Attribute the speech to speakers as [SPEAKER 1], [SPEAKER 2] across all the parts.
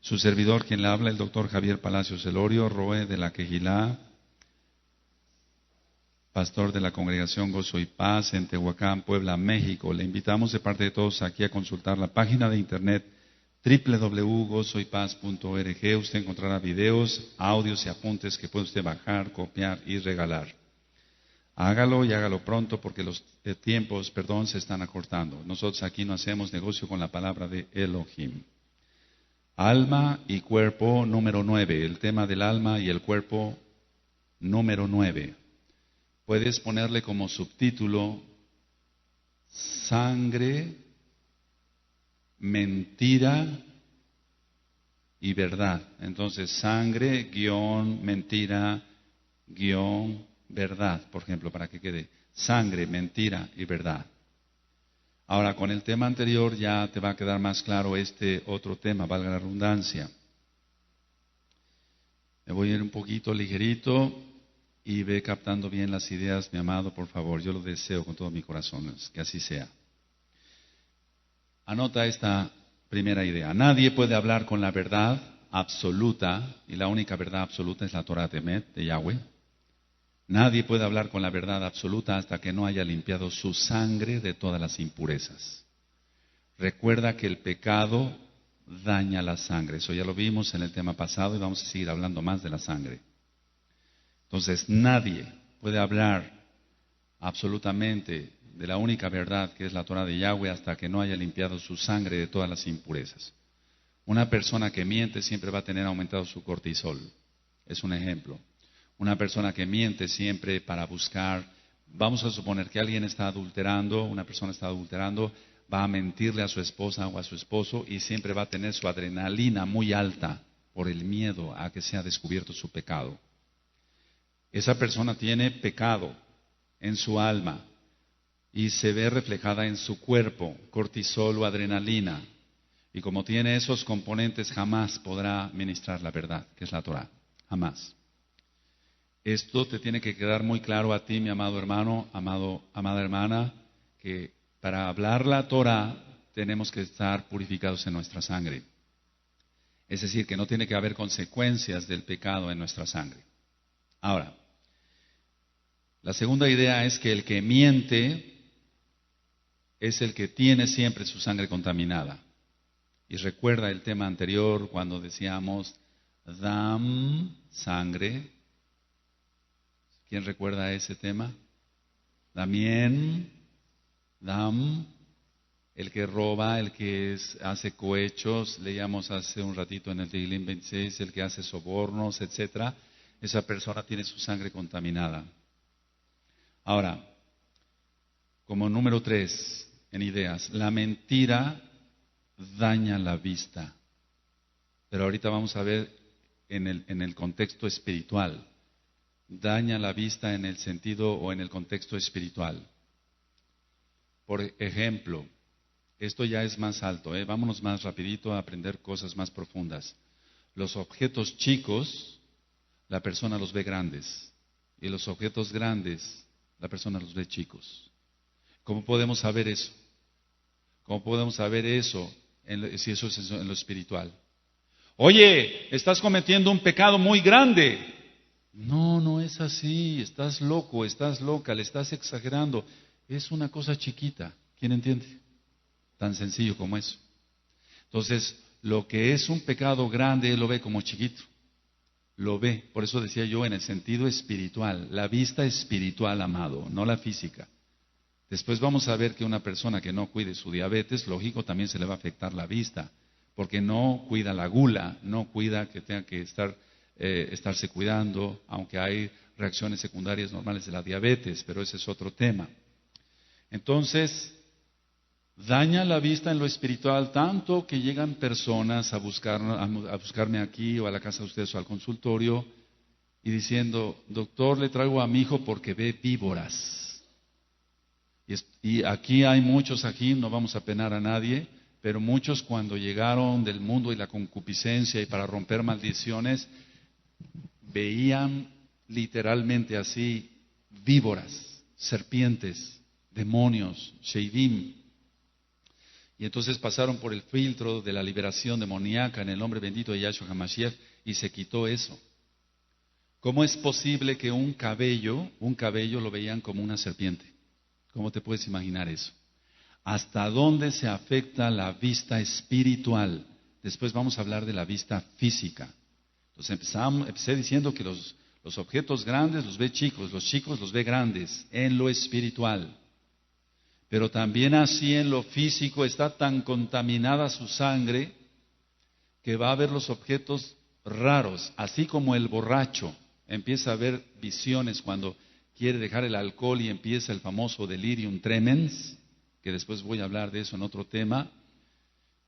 [SPEAKER 1] Su servidor, quien le habla, el doctor Javier Palacios Elorio, Roe de la Quejilá, pastor de la Congregación Gozo y Paz en Tehuacán, Puebla, México. Le invitamos de parte de todos aquí a consultar la página de internet www.gozoypaz.org. Usted encontrará videos, audios y apuntes que puede usted bajar, copiar y regalar. Hágalo y hágalo pronto porque los tiempos, se están acortando. Nosotros aquí no hacemos negocio con la palabra de Elohim. Alma y cuerpo número 9. El tema del alma y el cuerpo número 9. Puedes ponerle como subtítulo sangre, mentira y verdad. Entonces, sangre, mentira, verdad, por ejemplo, para que quede sangre, mentira y verdad. Ahora, con el tema anterior ya te va a quedar más claro este otro tema, valga la redundancia. Me voy a ir un poquito ligerito y ve captando bien las ideas, mi amado, por favor. Yo lo deseo con todo mi corazón, que así sea. Anota esta primera idea. Nadie puede hablar con la verdad absoluta, y la única verdad absoluta es la Torah Temet de Yahweh. Nadie puede hablar con la verdad absoluta hasta que no haya limpiado su sangre de todas las impurezas. Recuerda que el pecado daña la sangre. Eso ya lo vimos en el tema pasado y vamos a seguir hablando más de la sangre. Entonces, nadie puede hablar absolutamente de la única verdad que es la Torah de Yahweh hasta que no haya limpiado su sangre de todas las impurezas. Una persona que miente siempre va a tener aumentado su cortisol. Es un ejemplo. Una persona que miente siempre para buscar, vamos a suponer que alguien está adulterando, una persona está adulterando, va a mentirle a su esposa o a su esposo y siempre va a tener su adrenalina muy alta por el miedo a que sea descubierto su pecado. Esa persona tiene pecado en su alma y se ve reflejada en su cuerpo, cortisol o adrenalina. Y como tiene esos componentes, jamás podrá ministrar la verdad, que es la Torah. Jamás. Esto te tiene que quedar muy claro a ti, mi amado hermano, amada hermana, que para hablar la Torah tenemos que estar purificados en nuestra sangre. Es decir, que no tiene que haber consecuencias del pecado en nuestra sangre. Ahora, la segunda idea es que el que miente es el que tiene siempre su sangre contaminada. Y recuerda el tema anterior cuando decíamos dam, sangre. ¿Quién recuerda ese tema? Damien, dam, el que roba, el que hace cohechos, leíamos hace un ratito en el Tehillim 26, el que hace sobornos, etcétera. Esa persona tiene su sangre contaminada. Ahora, como número 3 en ideas, la mentira daña la vista. Pero ahorita vamos a ver en el contexto espiritual. Daña la vista en el sentido o en el contexto espiritual. Por ejemplo, esto ya es más alto, vámonos más rapidito a aprender cosas más profundas. Los objetos chicos, la persona los ve grandes. Y los objetos grandes, la persona los ve chicos. ¿Cómo podemos saber eso? ¿Cómo podemos saber eso si eso es en lo espiritual? Oye, estás cometiendo un pecado muy grande. No, no es así, estás loco, estás loca, le estás exagerando. Es una cosa chiquita, ¿quién entiende? Tan sencillo como eso. Entonces, lo que es un pecado grande, él lo ve como chiquito. Lo ve, por eso decía yo en el sentido espiritual, la vista espiritual, amado, no la física. Después vamos a ver que una persona que no cuide su diabetes, lógico, también se le va a afectar la vista, porque no cuida la gula, no cuida que tenga que estarse cuidando, aunque hay reacciones secundarias normales de la diabetes, pero ese es otro tema. Entonces, daña la vista en lo espiritual tanto que llegan personas a buscarme aquí o a la casa de ustedes o al consultorio y diciendo, doctor, le traigo a mi hijo porque ve víboras. Y aquí hay muchos, aquí no vamos a penar a nadie, pero muchos cuando llegaron del mundo y la concupiscencia y para romper maldiciones, veían literalmente así víboras, serpientes, demonios, sheidim. Y entonces pasaron por el filtro de la liberación demoníaca en el nombre bendito de Yahshua HaMashiach y se quitó eso. ¿Cómo es posible que un cabello lo veían como una serpiente? ¿Cómo te puedes imaginar eso? ¿Hasta dónde se afecta la vista espiritual? Después vamos a hablar de la vista física. Entonces empecé diciendo que los objetos grandes los ve chicos, los chicos los ve grandes en lo espiritual. Pero también así en lo físico está tan contaminada su sangre que va a ver los objetos raros, así como el borracho empieza a ver visiones cuando quiere dejar el alcohol y empieza el famoso delirium tremens, que después voy a hablar de eso en otro tema.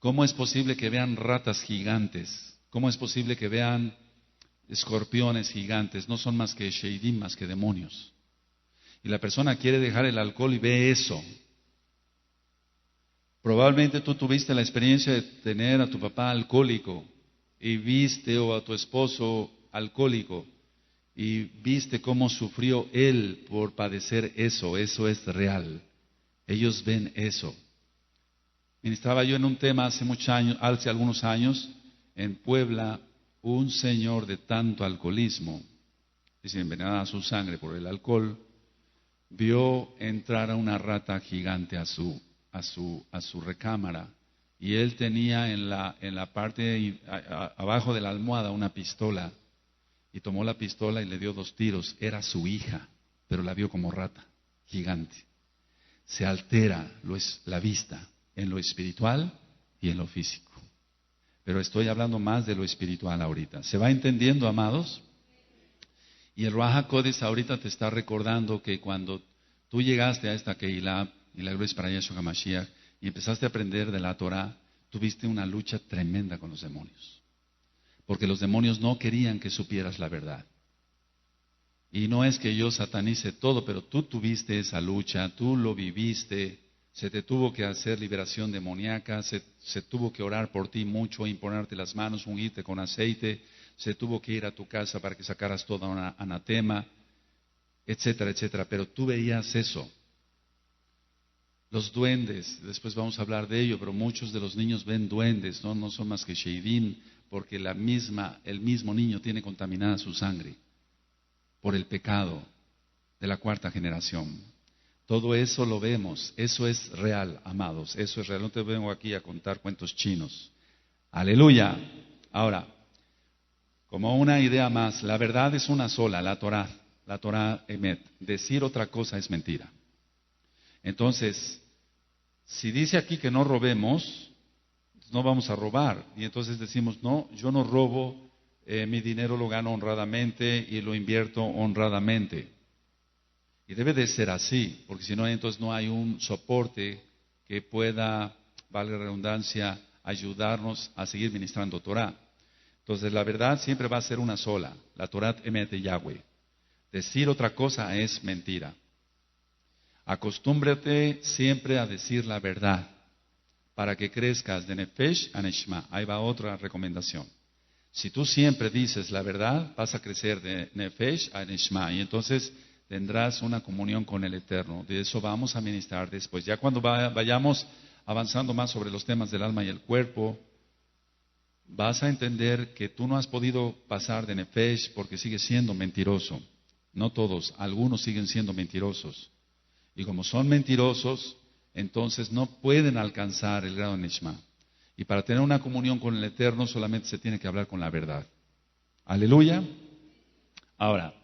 [SPEAKER 1] ¿Cómo es posible que vean ratas gigantes? ¿Cómo es posible que vean escorpiones gigantes? No son más que sheidim, más que demonios. Y la persona quiere dejar el alcohol y ve eso. Probablemente tú tuviste la experiencia de tener a tu papá alcohólico y viste, o a tu esposo alcohólico, y viste cómo sufrió él por padecer eso. Eso es real. Ellos ven eso. Ministraba yo en un tema hace algunos años, en Puebla, un señor de tanto alcoholismo, dice, envenenada su sangre por el alcohol, vio entrar a una rata gigante a su recámara, y él tenía en la parte abajo de la almohada una pistola, y tomó la pistola y le dio 2 tiros. Era su hija, pero la vio como rata gigante. Se altera la vista en lo espiritual y en lo físico. Pero estoy hablando más de lo espiritual ahorita. ¿Se va entendiendo, amados? Y el Ruach HaKodesh ahorita te está recordando que cuando tú llegaste a esta Keilah, y la gloria es para Yahshua HaMashiach, y empezaste a aprender de la Torah, tuviste una lucha tremenda con los demonios. Porque los demonios no querían que supieras la verdad. Y no es que yo satanice todo, pero tú tuviste esa lucha, tú lo viviste, se te tuvo que hacer liberación demoníaca, se tuvo que orar por ti mucho, imponerte las manos, ungirte con aceite, se tuvo que ir a tu casa para que sacaras todo anatema, etcétera, etcétera. Pero tú veías eso. Los duendes, después vamos a hablar de ello, pero muchos de los niños ven duendes, no son más que sheidim, porque el mismo niño tiene contaminada su sangre por el pecado de la 4ª generación. Todo eso lo vemos, eso es real, amados, eso es real. No te vengo aquí a contar cuentos chinos. Aleluya. Ahora, como una idea más, la verdad es una sola, la Torah Emet. Decir otra cosa es mentira. Entonces, si dice aquí que no robemos, no vamos a robar. Y entonces decimos, no, yo no robo, mi dinero lo gano honradamente y lo invierto honradamente. Y debe de ser así, porque si no, entonces no hay un soporte que pueda, valga la redundancia, ayudarnos a seguir ministrando Torah. Entonces la verdad siempre va a ser una sola, la Torah Emet de Yahweh. Decir otra cosa es mentira. Acostúmbrate siempre a decir la verdad, para que crezcas de Nefesh a Neshama. Ahí va otra recomendación. Si tú siempre dices la verdad, vas a crecer de Nefesh a Neshama, y entonces tendrás una comunión con el Eterno. De eso vamos a ministrar después. Ya cuando vayamos avanzando más sobre los temas del alma y el cuerpo, vas a entender que tú no has podido pasar de Nefesh porque sigues siendo mentiroso. No todos, algunos siguen siendo mentirosos. Y como son mentirosos, entonces no pueden alcanzar el grado de Neshama. Y para tener una comunión con el Eterno solamente se tiene que hablar con la verdad. Aleluya. Ahora,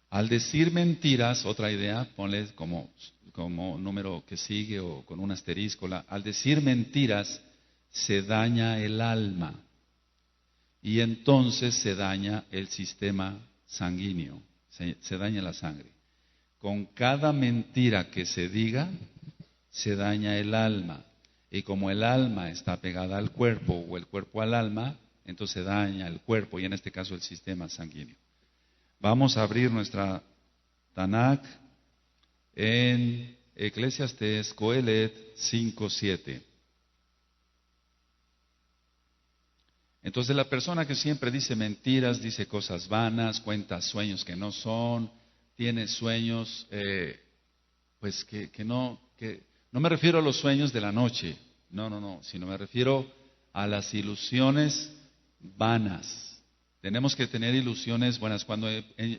[SPEAKER 1] al decir mentiras, otra idea, ponle como número que sigue o con un asterisco, al decir mentiras se daña el alma y entonces se daña el sistema sanguíneo, se daña la sangre. Con cada mentira que se diga, se daña el alma. Y como el alma está pegada al cuerpo o el cuerpo al alma, entonces se daña el cuerpo y en este caso el sistema sanguíneo. Vamos a abrir nuestra Tanakh en Eclesiastés Coelet 5:7. Entonces la persona que siempre dice mentiras, dice cosas vanas, cuenta sueños que no son, tiene sueños, pues que no me refiero a los sueños de la noche, No, sino me refiero a las ilusiones vanas. Tenemos que tener ilusiones buenas. Cuando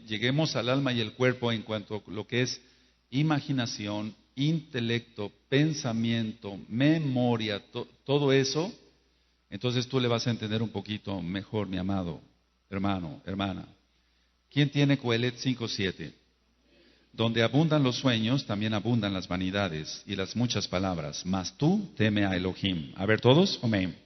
[SPEAKER 1] lleguemos al alma y el cuerpo en cuanto a lo que es imaginación, intelecto, pensamiento, memoria, todo eso, entonces tú le vas a entender un poquito mejor, mi amado hermano, hermana. ¿Quién tiene Coelet 5:7? Donde abundan los sueños, también abundan las vanidades y las muchas palabras. Mas tú teme a Elohim. A ver todos, amén.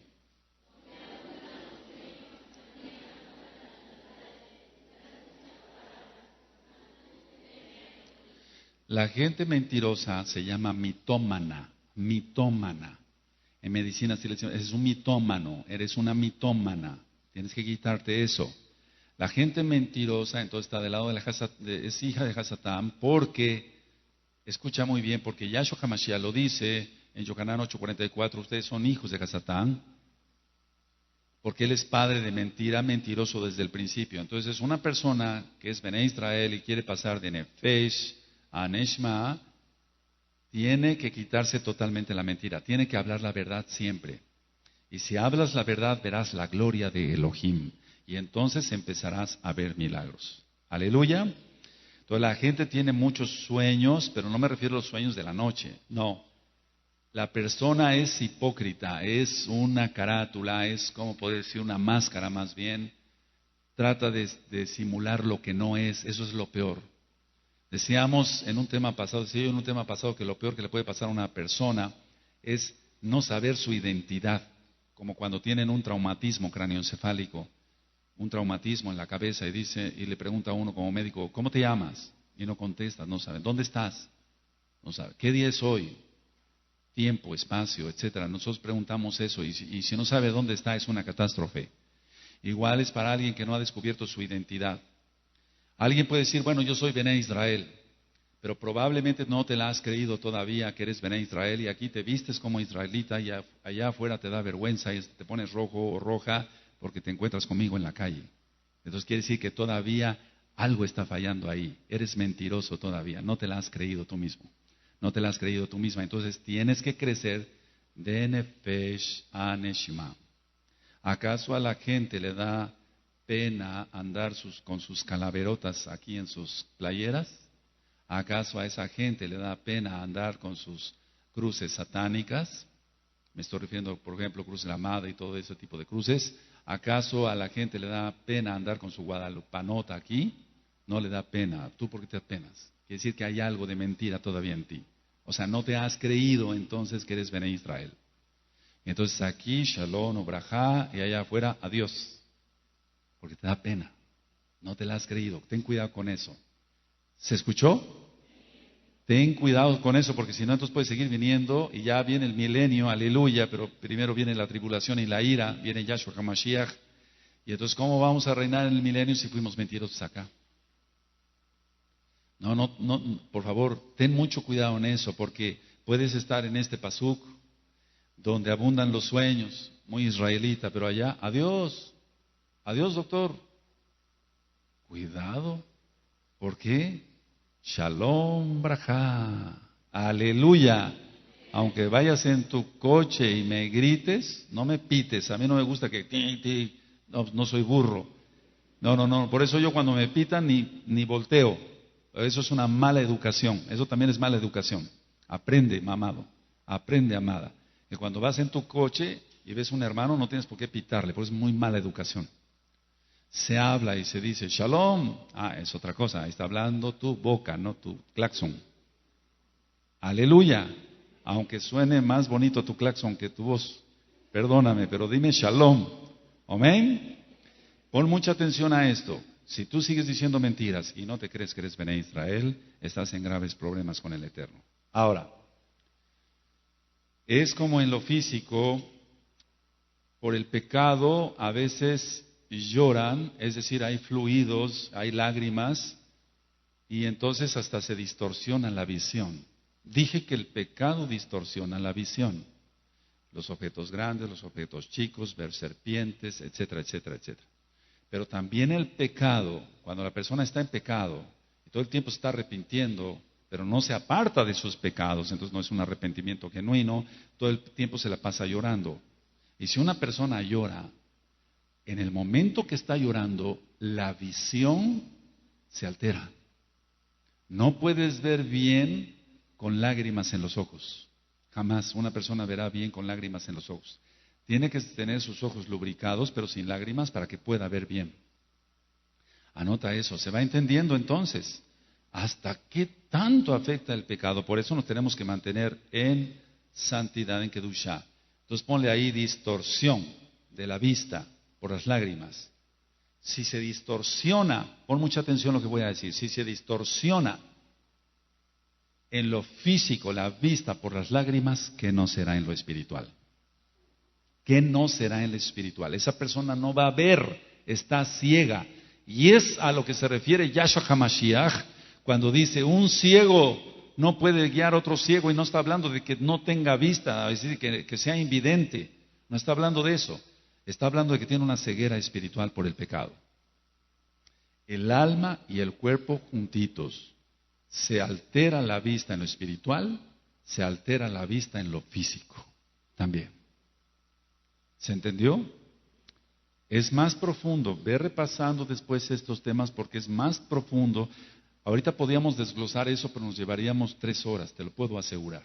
[SPEAKER 1] La gente mentirosa se llama mitómana, mitómana. En medicina sí le decimos, es un mitómano, eres una mitómana. Tienes que quitarte eso. La gente mentirosa entonces está del lado de es hija de Hasatán porque, escucha muy bien, porque Yahshua HaMashiach lo dice en Yohanan 8:44, ustedes son hijos de Hasatán, porque él es padre de mentira, mentiroso desde el principio. Entonces una persona que es Bené Israel y quiere pasar de Nefesh a Neshma, tiene que quitarse totalmente la mentira, tiene que hablar la verdad siempre. Y si hablas la verdad, verás la gloria de Elohim. Y entonces empezarás a ver milagros. Aleluya. Entonces la gente tiene muchos sueños, pero no me refiero a los sueños de la noche. No. La persona es hipócrita, es una carátula, es, como poder decir, una máscara más bien. Trata de simular lo que no es, eso es lo peor. Decía yo en un tema pasado que lo peor que le puede pasar a una persona es no saber su identidad, como cuando tienen un traumatismo craneoencefálico, un traumatismo en la cabeza y le pregunta a uno como médico, ¿cómo te llamas? Y no contesta, no sabe. ¿Dónde estás? No sabe. ¿Qué día es hoy? Tiempo, espacio, etcétera. Nosotros preguntamos eso y si no sabe dónde está es una catástrofe. Igual es para alguien que no ha descubierto su identidad. Alguien puede decir, bueno, yo soy Bené Israel, pero probablemente no te la has creído todavía que eres Bené Israel y aquí te vistes como israelita y allá afuera te da vergüenza y te pones rojo o roja porque te encuentras conmigo en la calle. Entonces quiere decir que todavía algo está fallando ahí. Eres mentiroso todavía, no te la has creído tú mismo. No te la has creído tú misma. Entonces tienes que crecer de Nefesh a Neshima. ¿Acaso a la gente le da pena andar con sus calaverotas aquí en sus playeras? ¿Acaso a esa gente le da pena andar con sus cruces satánicas? Me estoy refiriendo, por ejemplo, Cruz de la Amada y todo ese tipo de cruces. ¿Acaso a la gente le da pena andar con su guadalupanota aquí? No le da pena. ¿Tú por qué te apenas? Quiere decir que hay algo de mentira todavía en ti. O sea, no te has creído entonces que eres Bené Israel. Entonces aquí, Shalom o Brajá, y allá afuera, adiós. Porque te da pena. No te la has creído. Ten cuidado con eso. ¿Se escuchó? Ten cuidado con eso, porque si no, entonces puedes seguir viniendo y ya viene el milenio, aleluya, pero primero viene la tribulación y la ira, viene Yahshua HaMashiach. Y entonces, ¿cómo vamos a reinar en el milenio si fuimos mentirosos acá? No, por favor, ten mucho cuidado en eso, porque puedes estar en este pasuk, donde abundan los sueños, muy israelita, pero allá, adiós, adiós doctor, cuidado, ¿por qué? Shalom Brajá, aleluya. Aunque vayas en tu coche y me grites, no me pites, a mí no me gusta que no soy burro. No, por eso yo cuando me pitan ni volteo. Eso es una mala educación, eso también es mala educación. Aprende, mamado, aprende, amada. Que cuando vas en tu coche y ves un hermano no tienes por qué pitarle, porque es muy mala educación. Se habla y se dice, Shalom. Es otra cosa, ahí está hablando tu boca, no tu claxon. Aleluya. Aunque suene más bonito tu claxon que tu voz. Perdóname, pero dime Shalom. Amén. Pon mucha atención a esto. Si tú sigues diciendo mentiras y no te crees que eres Bené Israel, estás en graves problemas con el Eterno. Ahora, es como en lo físico, por el pecado a veces lloran, es decir, hay fluidos, hay lágrimas, y entonces hasta se distorsiona la visión. Dije que el pecado distorsiona la visión. Los objetos grandes, los objetos chicos, ver serpientes, etcétera, etcétera, etcétera. Pero también el pecado, cuando la persona está en pecado y todo el tiempo se está arrepintiendo, pero no se aparta de sus pecados, entonces no es un arrepentimiento genuino, todo el tiempo se la pasa llorando. Y si una persona llora, en el momento que está llorando, la visión se altera. No puedes ver bien con lágrimas en los ojos. Jamás una persona verá bien con lágrimas en los ojos. Tiene que tener sus ojos lubricados, pero sin lágrimas, para que pueda ver bien. Anota eso. Se va entendiendo entonces hasta qué tanto afecta el pecado. Por eso nos tenemos que mantener en santidad, en Kedushá. Entonces ponle ahí distorsión de la vista por las lágrimas. Si se distorsiona, pon mucha atención a lo que voy a decir, si se distorsiona en lo físico la vista por las lágrimas, ¿qué no será en lo espiritual? ¿Qué no será en lo espiritual? Esa persona no va a ver, está ciega. Y es a lo que se refiere Yahshua HaMashiach cuando dice, un ciego no puede guiar a otro ciego, y no está hablando de que no tenga vista, es decir, que sea invidente. No está hablando de eso. Está hablando de que tiene una ceguera espiritual por el pecado. El alma y el cuerpo juntitos. Se altera la vista en lo espiritual, se altera la vista en lo físico también. ¿Se entendió? Es más profundo. Ve repasando después estos temas porque es más profundo. Ahorita podíamos desglosar eso, pero nos llevaríamos 3 horas, te lo puedo asegurar.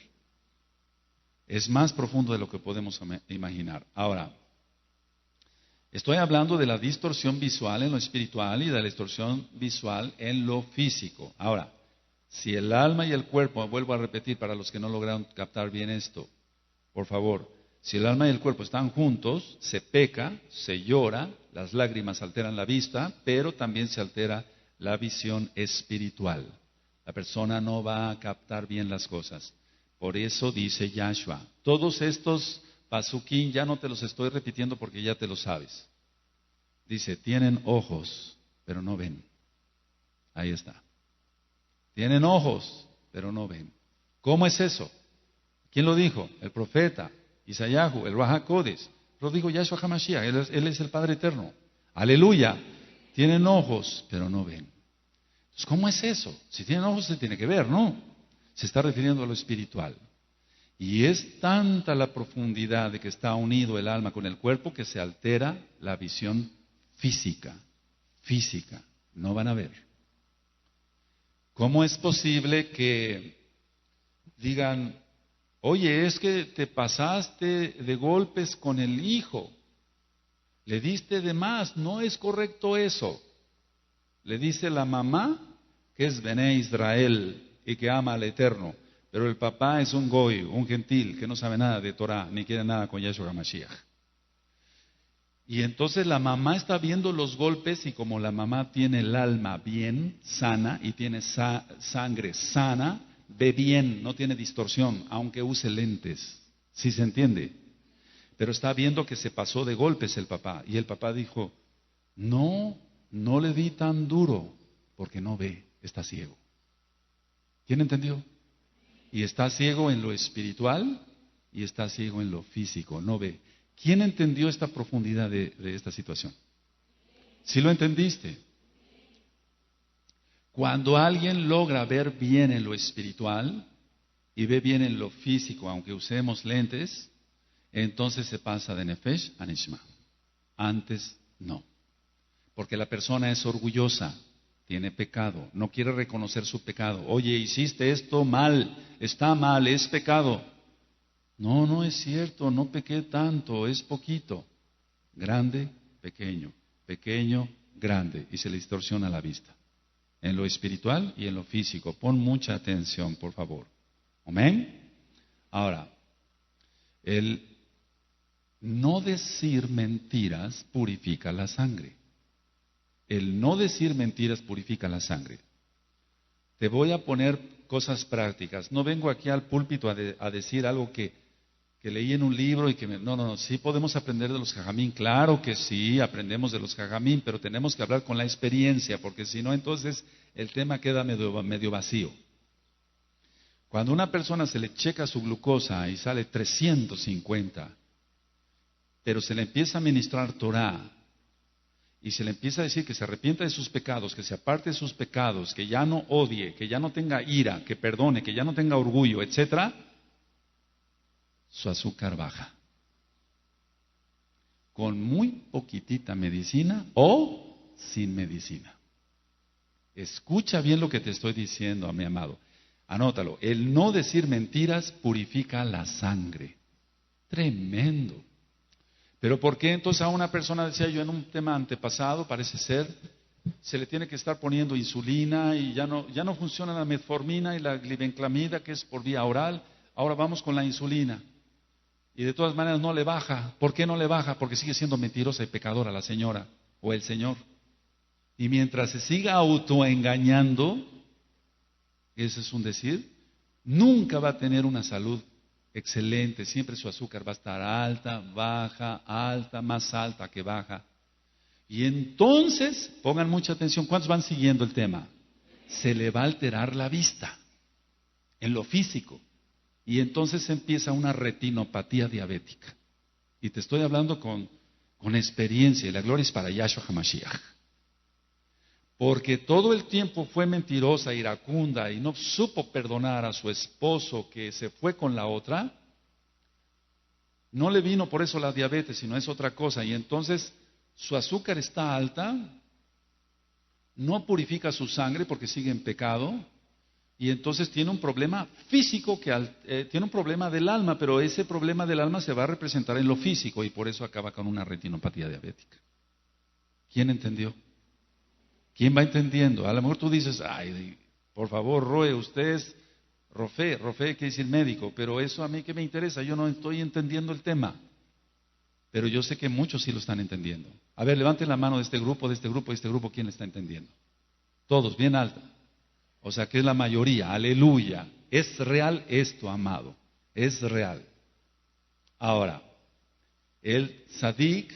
[SPEAKER 1] Es más profundo de lo que podemos imaginar. Ahora, estoy hablando de la distorsión visual en lo espiritual y de la distorsión visual en lo físico. Ahora, si el alma y el cuerpo, vuelvo a repetir para los que no lograron captar bien esto, por favor, si el alma y el cuerpo están juntos, se peca, se llora, las lágrimas alteran la vista, pero también se altera la visión espiritual. La persona no va a captar bien las cosas. Por eso dice Yahshua, todos estos pasuquín ya no te los estoy repitiendo porque ya te lo sabes. Dice, tienen ojos, pero no ven. Ahí está. Tienen ojos, pero no ven. ¿Cómo es eso? ¿Quién lo dijo? El profeta, Isayahu, el Ruach HaKodesh. Lo dijo Yahshua HaMashiach, él es el Padre Eterno. Aleluya. Tienen ojos, pero no ven. Entonces, ¿cómo es eso? Si tienen ojos se tiene que ver, ¿no? Se está refiriendo a lo espiritual. Y es tanta la profundidad de que está unido el alma con el cuerpo que se altera la visión física. Física. No van a ver. ¿Cómo es posible que digan, oye, es que te pasaste de golpes con el hijo? Le diste de más, no es correcto eso. Le dice la mamá, que es Bené Israel y que ama al Eterno, pero el papá es un goy, un gentil, que no sabe nada de Torah, ni quiere nada con Yahshua HaMashiach. Y entonces la mamá está viendo los golpes y como la mamá tiene el alma bien, sana, y tiene sangre sana, ve bien, no tiene distorsión, aunque use lentes. ¿Sí se entiende? Pero está viendo que se pasó de golpes el papá. Y el papá dijo, no le di tan duro, porque no ve, está ciego. ¿Quién entendió? Y está ciego en lo espiritual y está ciego en lo físico, no ve. ¿Quién entendió esta profundidad de esta situación? ¿Sí lo entendiste? Cuando alguien logra ver bien en lo espiritual y ve bien en lo físico, aunque usemos lentes, entonces se pasa de Nefesh a Nishma. Antes no. Porque la persona es orgullosa, tiene pecado, no quiere reconocer su pecado. Oye, hiciste esto mal, está mal, es pecado. No, no es cierto, no pequé tanto, es poquito. Grande, pequeño, pequeño, grande. Y se le distorsiona la vista. En lo espiritual y en lo físico. Pon mucha atención, por favor. ¿Amén? Ahora, el no decir mentiras purifica la sangre. El no decir mentiras purifica la sangre. Te voy a poner cosas prácticas. No vengo aquí al púlpito a decir algo que leí en un libro y que no, sí podemos aprender de los jajamín. Claro que sí, aprendemos de los jajamín, pero tenemos que hablar con la experiencia, porque si no, entonces el tema queda medio vacío. Cuando a una persona se le checa su glucosa y sale 350, pero se le empieza a ministrar Torah, y se le empieza a decir que se arrepienta de sus pecados, que se aparte de sus pecados, que ya no odie, que ya no tenga ira, que perdone, que ya no tenga orgullo, etcétera, su azúcar baja. Con muy poquitita medicina o sin medicina. Escucha bien lo que te estoy diciendo, mi amado. Anótalo. El no decir mentiras purifica la sangre. Tremendo. Pero ¿por qué entonces a una persona, decía yo en un tema antepasado, parece ser, se le tiene que estar poniendo insulina y ya no funciona la metformina y la glibenclamida, que es por vía oral? Ahora vamos con la insulina. Y de todas maneras no le baja. ¿Por qué no le baja? Porque sigue siendo mentirosa y pecadora la señora o el señor. Y mientras se siga autoengañando, ese es un decir, nunca va a tener una salud excelente. Siempre su azúcar va a estar alta, baja, alta, más alta que baja. Y entonces, pongan mucha atención, ¿cuántos van siguiendo el tema? Se le va a alterar la vista en lo físico. Y entonces empieza una retinopatía diabética. Y te estoy hablando con experiencia, y la gloria es para Yahshua HaMashiach. Porque todo el tiempo fue mentirosa, iracunda, y no supo perdonar a su esposo que se fue con la otra. No le vino por eso la diabetes, sino es otra cosa. Y entonces su azúcar está alta, no purifica su sangre porque sigue en pecado. Y entonces tiene un problema físico, tiene un problema del alma, pero ese problema del alma se va a representar en lo físico y por eso acaba con una retinopatía diabética. ¿Quién entendió? ¿Quién va entendiendo? A lo mejor tú dices, ay, por favor, Roe, usted es Rofe quiere decir médico, pero eso a mí que me interesa, yo no estoy entendiendo el tema. Pero yo sé que muchos sí lo están entendiendo. A ver, levanten la mano de este grupo, ¿quién le está entendiendo? Todos, bien alta. O sea que es la mayoría, aleluya. Es real esto, amado, es real. Ahora, el tzadik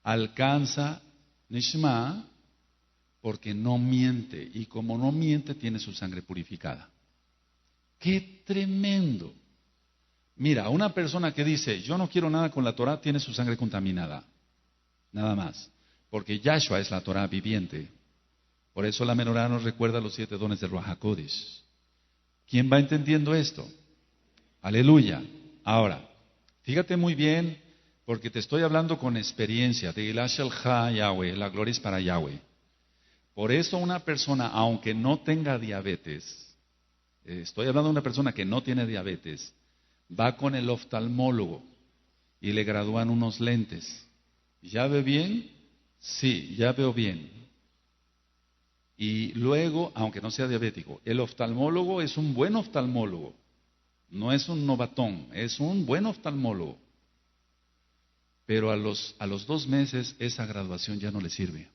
[SPEAKER 1] alcanza nishma porque no miente, y como no miente tiene su sangre purificada. ¡Qué tremendo! Mira, una persona que dice, yo no quiero nada con la Torah, tiene su sangre contaminada, nada más, porque Yahshua es la Torah viviente. Por eso la menorá nos recuerda los 7 dones del Ruach HaKodesh. ¿Quién va entendiendo esto? Aleluya. Ahora, fíjate muy bien, porque te estoy hablando con experiencia, de Ilash el-Ha Yahweh, la gloria es para Yahweh. Por eso una persona, aunque no tenga diabetes, estoy hablando de una persona que no tiene diabetes, va con el oftalmólogo y le gradúan unos lentes. ¿Ya ve bien? Sí, ya veo bien. Y luego, aunque no sea diabético, el oftalmólogo es un buen oftalmólogo, no es un novatón, es un buen oftalmólogo. Pero a los 2 meses esa graduación ya no le sirve.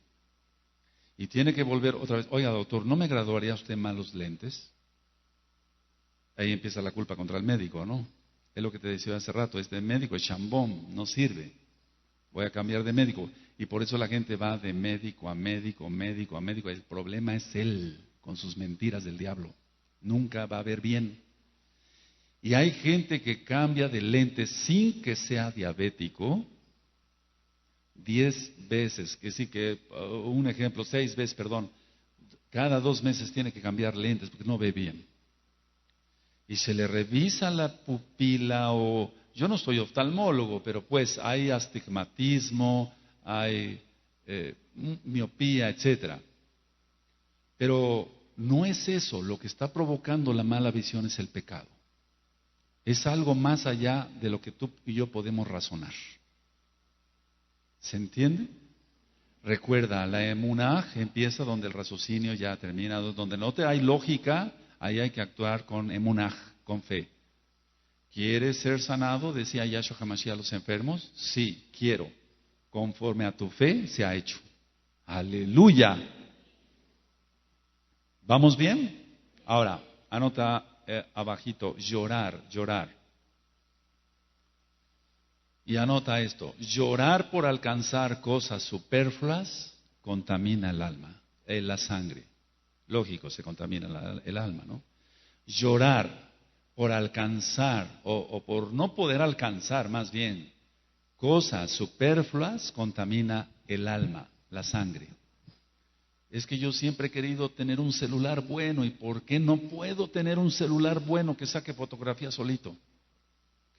[SPEAKER 1] Y tiene que volver otra vez, oiga doctor, ¿no me graduaría usted mal los lentes? Ahí empieza la culpa contra el médico, ¿no? Es lo que te decía hace rato, este médico es chambón, no sirve. Voy a cambiar de médico. Y por eso la gente va de médico a médico, médico a médico. El problema es él, con sus mentiras del diablo. Nunca va a ver bien. Y hay gente que cambia de lentes sin que sea diabético 10 veces, que sí que, un ejemplo, 6 veces, perdón. Cada 2 meses tiene que cambiar lentes porque no ve bien. Y se le revisa la pupila o... Yo no soy oftalmólogo, pero pues hay astigmatismo, hay miopía, etcétera. Pero no es eso, lo que está provocando la mala visión es el pecado. Es algo más allá de lo que tú y yo podemos razonar. ¿Se entiende? Recuerda, la emunaj empieza donde el raciocinio ya termina, donde no te hay lógica, ahí hay que actuar con emunaj, con fe. ¿Quieres ser sanado? Decía Yahshua HaMashiach a los enfermos. Sí, quiero. Conforme a tu fe se ha hecho. Aleluya. ¿Vamos bien? Ahora, anota abajito, llorar. Y anota esto, llorar por alcanzar cosas superfluas contamina el alma, la sangre. Lógico, se contamina el alma, ¿no? Llorar por alcanzar, o por no poder alcanzar más bien, cosas superfluas contamina el alma. la sangre. Es que yo siempre he querido tener un celular bueno, ¿y por qué no puedo tener un celular bueno que saque fotografía solito?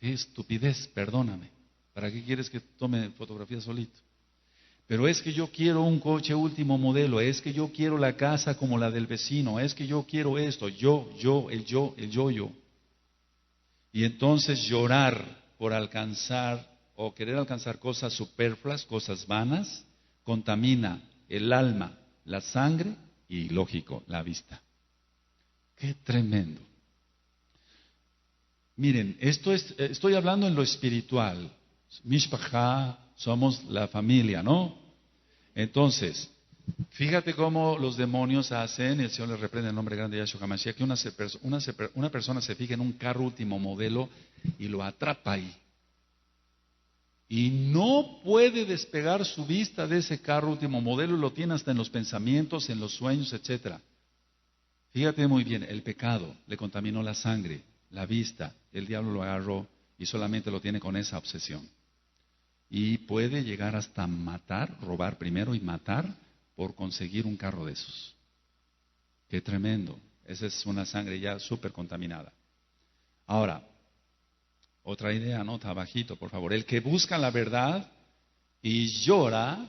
[SPEAKER 1] Qué estupidez, perdóname. ¿Para qué quieres que tome fotografía solito? Pero es que yo quiero un coche último modelo, es que yo quiero la casa como la del vecino, es que yo quiero esto, el yo. Y entonces llorar por alcanzar o querer alcanzar cosas superfluas, cosas vanas, contamina el alma, la sangre y, lógico, la vista. ¡Qué tremendo! Miren, estoy hablando en lo espiritual. Mishpachá, somos la familia, ¿no? Entonces, fíjate cómo los demonios hacen, y el Señor les reprende en el nombre grande de Yahshua HaMashiach, que una persona se fija en un carro último modelo y lo atrapa ahí. Y no puede despegar su vista de ese carro último modelo y lo tiene hasta en los pensamientos, en los sueños, etcétera. Fíjate muy bien, el pecado le contaminó la sangre, la vista, el diablo lo agarró y solamente lo tiene con esa obsesión. Y puede llegar hasta matar, robar primero y matar por conseguir un carro de esos. Qué tremendo. Esa es una sangre ya súper contaminada. Ahora, otra idea, anota abajito, por favor. El que busca la verdad y llora,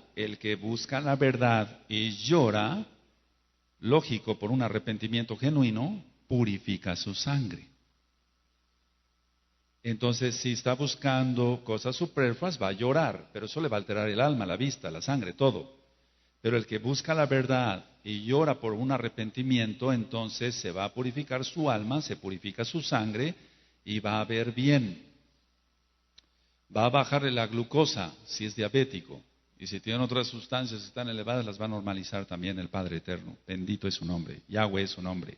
[SPEAKER 1] lógico, por un arrepentimiento genuino, purifica su sangre. Entonces, si está buscando cosas superfluas, va a llorar, pero eso le va a alterar el alma, la vista, la sangre, todo. Pero el que busca la verdad y llora por un arrepentimiento, entonces se va a purificar su alma, se purifica su sangre y va a ver bien. Va a bajarle la glucosa si es diabético. Y si tienen otras sustancias que están elevadas, las va a normalizar también el Padre Eterno. Bendito es su nombre. Yahweh es su nombre.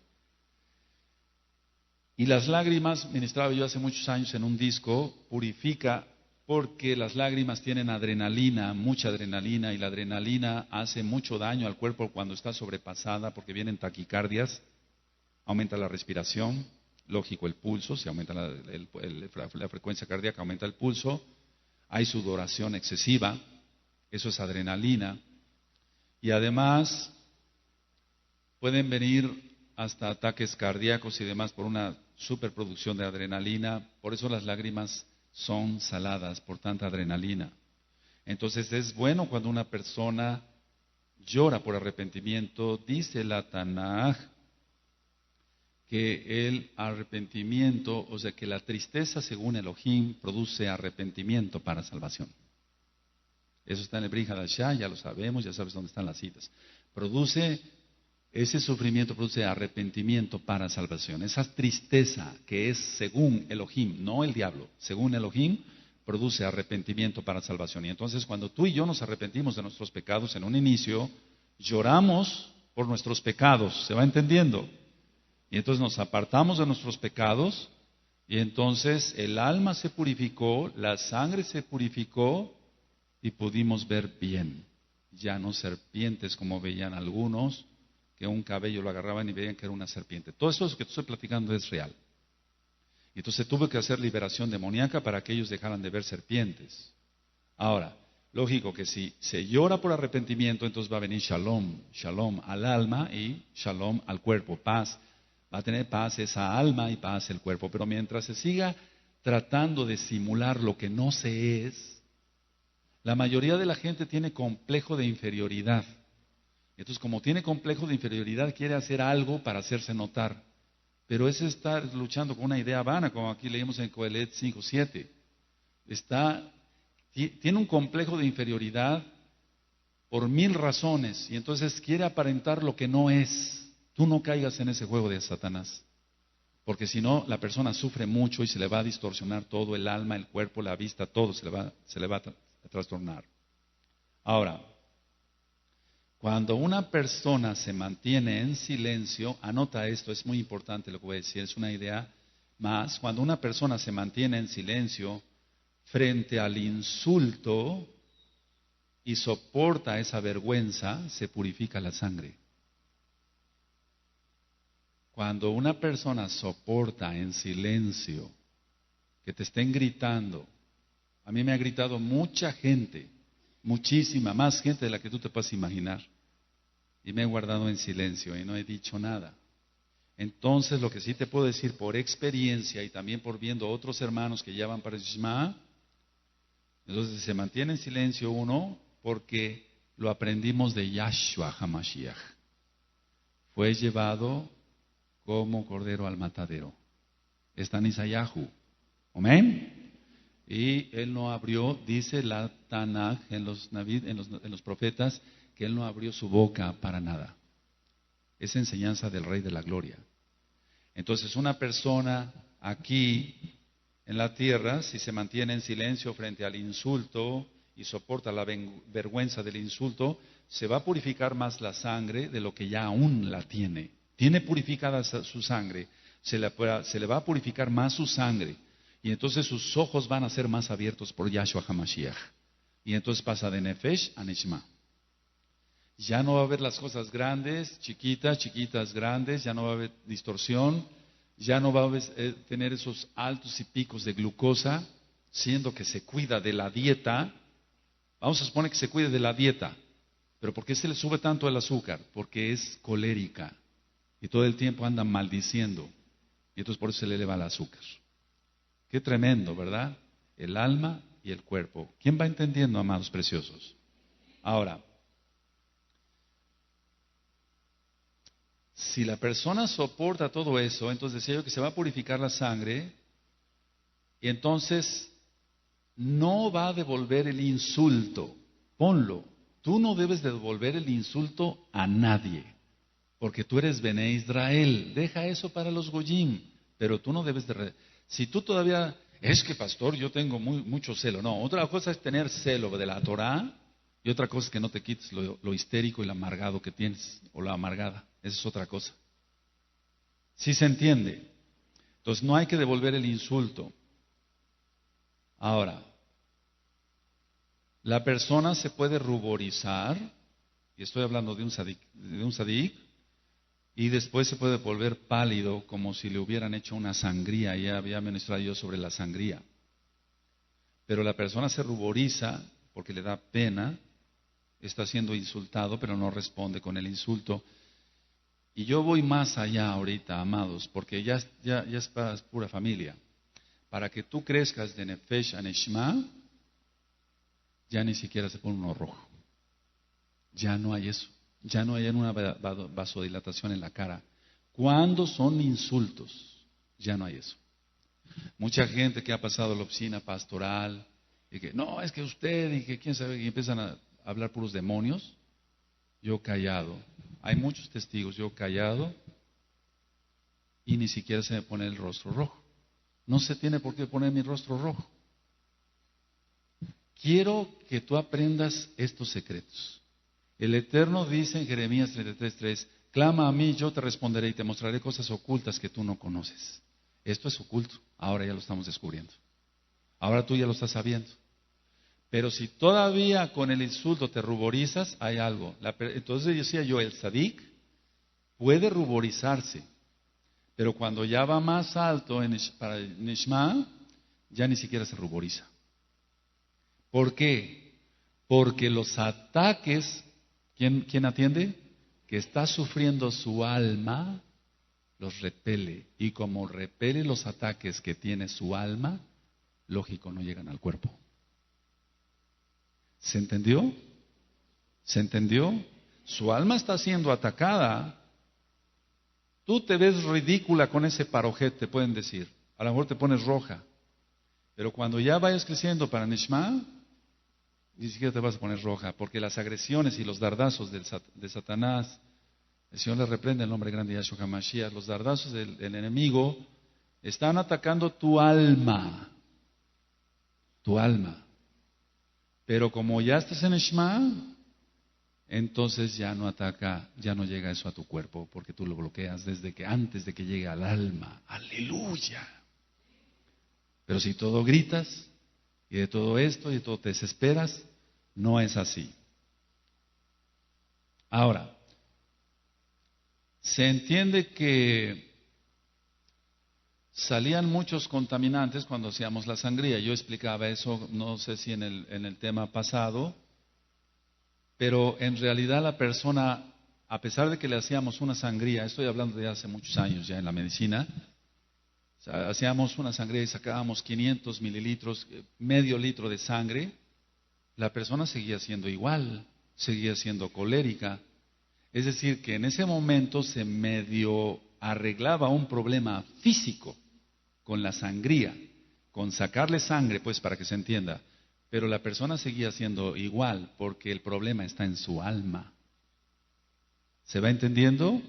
[SPEAKER 1] Y las lágrimas, ministraba yo hace muchos años en un disco, purifica porque las lágrimas tienen adrenalina, mucha adrenalina, y la adrenalina hace mucho daño al cuerpo cuando está sobrepasada porque vienen taquicardias, aumenta la respiración, lógico el pulso, si aumenta la frecuencia cardíaca, aumenta el pulso, hay sudoración excesiva, eso es adrenalina, y además pueden venir hasta ataques cardíacos y demás por una superproducción de adrenalina. Por eso las lágrimas son saladas por tanta adrenalina. Entonces es bueno cuando una persona llora por arrepentimiento. Dice la Tanaj que el arrepentimiento, o sea que la tristeza según Elohim produce arrepentimiento para salvación. Eso está en el Brit Hadashah, ya lo sabemos, ya sabes dónde están las citas. Ese sufrimiento produce arrepentimiento para salvación. Esa tristeza que es según Elohim, no el diablo, según Elohim, produce arrepentimiento para salvación. Y entonces cuando tú y yo nos arrepentimos de nuestros pecados en un inicio, lloramos por nuestros pecados, ¿se va entendiendo? Y entonces nos apartamos de nuestros pecados y entonces el alma se purificó, la sangre se purificó y pudimos ver bien. Ya no serpientes como veían algunos, que un cabello lo agarraban y veían que era una serpiente. Todo esto que te estoy platicando es real. Y entonces tuve que hacer liberación demoníaca para que ellos dejaran de ver serpientes. Ahora, lógico que si se llora por arrepentimiento, entonces va a venir shalom, shalom al alma y shalom al cuerpo, paz. Va a tener paz esa alma y paz el cuerpo. Pero mientras se siga tratando de simular lo que no se es, la mayoría de la gente tiene complejo de inferioridad. Entonces, como tiene complejo de inferioridad, quiere hacer algo para hacerse notar. Pero ese está luchando con una idea vana, como aquí leímos en Coelet 5:7. Tiene un complejo de inferioridad por 1000 razones, y entonces quiere aparentar lo que no es. Tú no caigas en ese juego de Satanás, porque si no, la persona sufre mucho y se le va a distorsionar todo, el alma, el cuerpo, la vista, todo se le va a trastornar. Ahora, cuando una persona se mantiene en silencio, anota esto, es muy importante lo que voy a decir, es una idea más. Cuando una persona se mantiene en silencio frente al insulto y soporta esa vergüenza, se purifica la sangre. Cuando una persona soporta en silencio que te estén gritando, a mí me ha gritado mucha gente muchísima, más gente de la que tú te puedas imaginar. Y me he guardado en silencio y no he dicho nada. Entonces, lo que sí te puedo decir por experiencia y también por viendo otros hermanos que ya van para el Shema, entonces se mantiene en silencio uno porque lo aprendimos de Yahshua HaMashiach. Fue llevado como cordero al matadero. Está en Isayahu. Amén. Y él no abrió, dice la Tanaj en los profetas, que él no abrió su boca para nada. Es enseñanza del Rey de la Gloria. Entonces, una persona aquí en la tierra, si se mantiene en silencio frente al insulto y soporta la vergüenza del insulto, se va a purificar más la sangre de lo que ya aún la tiene. Tiene purificada su sangre, se le va a purificar más su sangre. Y entonces sus ojos van a ser más abiertos por Yahshua HaMashiach. Y entonces pasa de Nefesh a Neshama. Ya no va a haber las cosas grandes, chiquitas, chiquitas, grandes, ya no va a haber distorsión, ya no va a tener esos altos y picos de glucosa, siendo que se cuida de la dieta. Vamos a suponer que se cuide de la dieta, pero ¿por qué se le sube tanto el azúcar? Porque es colérica y todo el tiempo anda maldiciendo y entonces por eso se le eleva el azúcar. Qué tremendo, ¿verdad? El alma y el cuerpo. ¿Quién va entendiendo, amados preciosos? Ahora, si la persona soporta todo eso, entonces decía yo que se va a purificar la sangre y entonces no va a devolver el insulto. Ponlo. Tú no debes devolver el insulto a nadie, porque tú eres Bené Israel. Deja eso para los Goyim, pero tú no debes de... Si tú todavía, es que pastor, yo tengo mucho celo. No, otra cosa es tener celo de la Torah y otra cosa es que no te quites lo histérico y lo amargado que tienes, o la amargada. Esa es otra cosa. ¿Sí se entiende? Entonces no hay que devolver el insulto. Ahora, la persona se puede ruborizar, y estoy hablando de un sadik, y después se puede volver pálido como si le hubieran hecho una sangría. Ya había mencionado yo sobre la sangría. Pero la persona se ruboriza porque le da pena, está siendo insultado, pero no responde con el insulto. Y yo voy más allá ahorita, amados, porque ya es pura familia. Para que tú crezcas de Nefesh a Neshama, ya ni siquiera se pone uno rojo. Ya no hay eso. Ya no hay una vasodilatación en la cara. Cuando son insultos, ya no hay eso. Mucha gente que ha pasado la oficina pastoral y que, no, es que usted y que quién sabe, y empiezan a hablar puros demonios. Yo callado. Hay muchos testigos, yo callado y ni siquiera se me pone el rostro rojo. No se tiene por qué poner mi rostro rojo. Quiero que tú aprendas estos secretos. El Eterno dice en Jeremías 33:3, clama a mí, yo te responderé y te mostraré cosas ocultas que tú no conoces. Esto es oculto, ahora ya lo estamos descubriendo. Ahora tú ya lo estás sabiendo. Pero si todavía con el insulto te ruborizas, hay algo. Entonces decía yo, el sadik puede ruborizarse, pero cuando ya va más alto para el Neshama, ya ni siquiera se ruboriza. ¿Por qué? Porque los ataques, ¿quién atiende? Que está sufriendo su alma, los repele. Y como repele los ataques que tiene su alma, lógico, no llegan al cuerpo. ¿Se entendió? ¿Se entendió? Su alma está siendo atacada. Tú te ves ridícula con ese parojet, te pueden decir. A lo mejor te pones roja. Pero cuando ya vayas creciendo para Neshama, ni siquiera te vas a poner roja, porque las agresiones y los dardazos de Satanás, el Señor le reprende en el nombre grande de Yahshua HaMashiach, los dardazos del enemigo están atacando tu alma. Tu alma. Pero como ya estás en Neshama, entonces ya no ataca, ya no llega eso a tu cuerpo, porque tú lo bloqueas antes de que llegue al alma. ¡Aleluya! Pero si todo gritas, y de todo esto, y de todo te desesperas, no es así. Ahora, se entiende que salían muchos contaminantes cuando hacíamos la sangría. Yo explicaba eso, no sé si en el tema pasado, pero en realidad la persona, a pesar de que le hacíamos una sangría, estoy hablando de hace muchos años ya en la medicina, o sea, hacíamos una sangría y sacábamos 500 mililitros, medio litro de sangre, la persona seguía siendo igual, seguía siendo colérica. Es decir, que en ese momento se medio arreglaba un problema físico con la sangría, con sacarle sangre, pues para que se entienda. Pero la persona seguía siendo igual porque el problema está en su alma. ¿Se va entendiendo?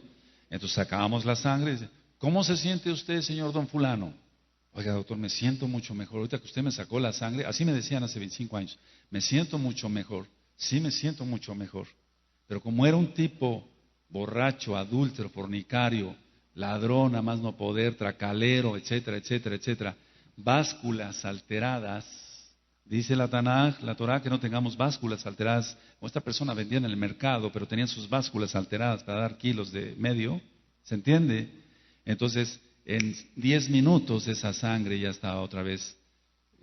[SPEAKER 1] Entonces sacábamos la sangre y dice, ¿cómo se siente usted, señor don fulano? Oiga, doctor, me siento mucho mejor. Ahorita que usted me sacó la sangre, así me decían hace 25 años, me siento mucho mejor. Sí, me siento mucho mejor. Pero como era un tipo borracho, adúltero, fornicario, ladrón, a más no poder, tracalero, etcétera, etcétera, etcétera, básculas alteradas, dice la Tanaj, la Torah, que no tengamos básculas alteradas. Como esta persona vendía en el mercado, pero tenían sus básculas alteradas para dar kilos de medio, ¿se entiende? Entonces, en 10 minutos esa sangre ya estaba otra vez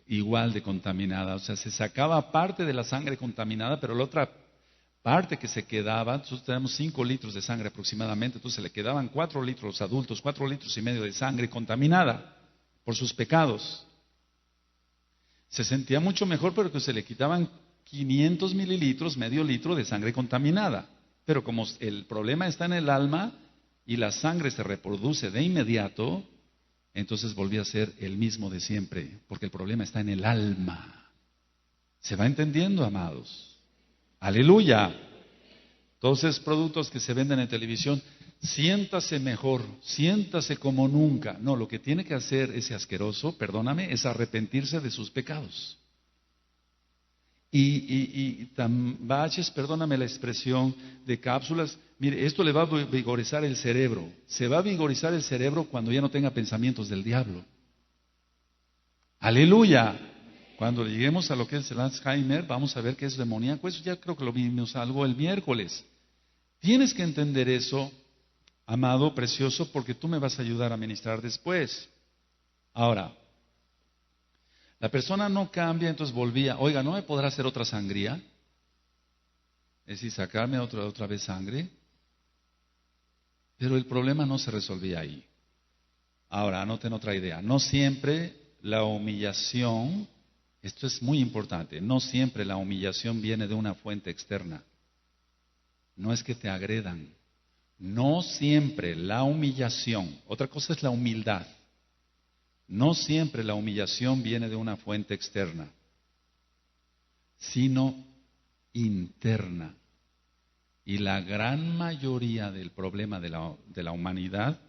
[SPEAKER 1] igual de contaminada. O sea, se sacaba parte de la sangre contaminada, pero la otra parte que se quedaba, nosotros tenemos 5 litros de sangre aproximadamente, entonces le quedaban 4 litros a los adultos, 4 litros y medio de sangre contaminada por sus pecados. Se sentía mucho mejor, pero que se le quitaban 500 mililitros, medio litro de sangre contaminada. Pero como el problema está en el alma y la sangre se reproduce de inmediato, entonces volvía a ser el mismo de siempre, porque el problema está en el alma. ¿Se va entendiendo, amados? Aleluya. Todos esos productos que se venden en televisión, siéntase mejor, siéntase como nunca. No, lo que tiene que hacer ese asqueroso, perdóname, es arrepentirse de sus pecados. Y tambaches, perdóname la expresión, de cápsulas, mire, esto le va a vigorizar el cerebro. Se va a vigorizar el cerebro cuando ya no tenga pensamientos del diablo. Aleluya. Cuando lleguemos a lo que es el Alzheimer, vamos a ver que es demoníaco. Eso ya creo que lo vimos algo el miércoles. Tienes que entender eso, amado, precioso, porque tú me vas a ayudar a ministrar después. Ahora, la persona no cambia, entonces volvía. Oiga, ¿no me podrá hacer otra sangría? Es decir, sacarme otra vez sangre. Pero el problema no se resolvía ahí. Ahora, anoten otra idea. No siempre la humillación, esto es muy importante, no siempre la humillación viene de una fuente externa. No es que te agredan. No siempre la humillación, otra cosa es la humildad. No siempre la humillación viene de una fuente externa, sino interna. Y la gran mayoría del problema de la humanidad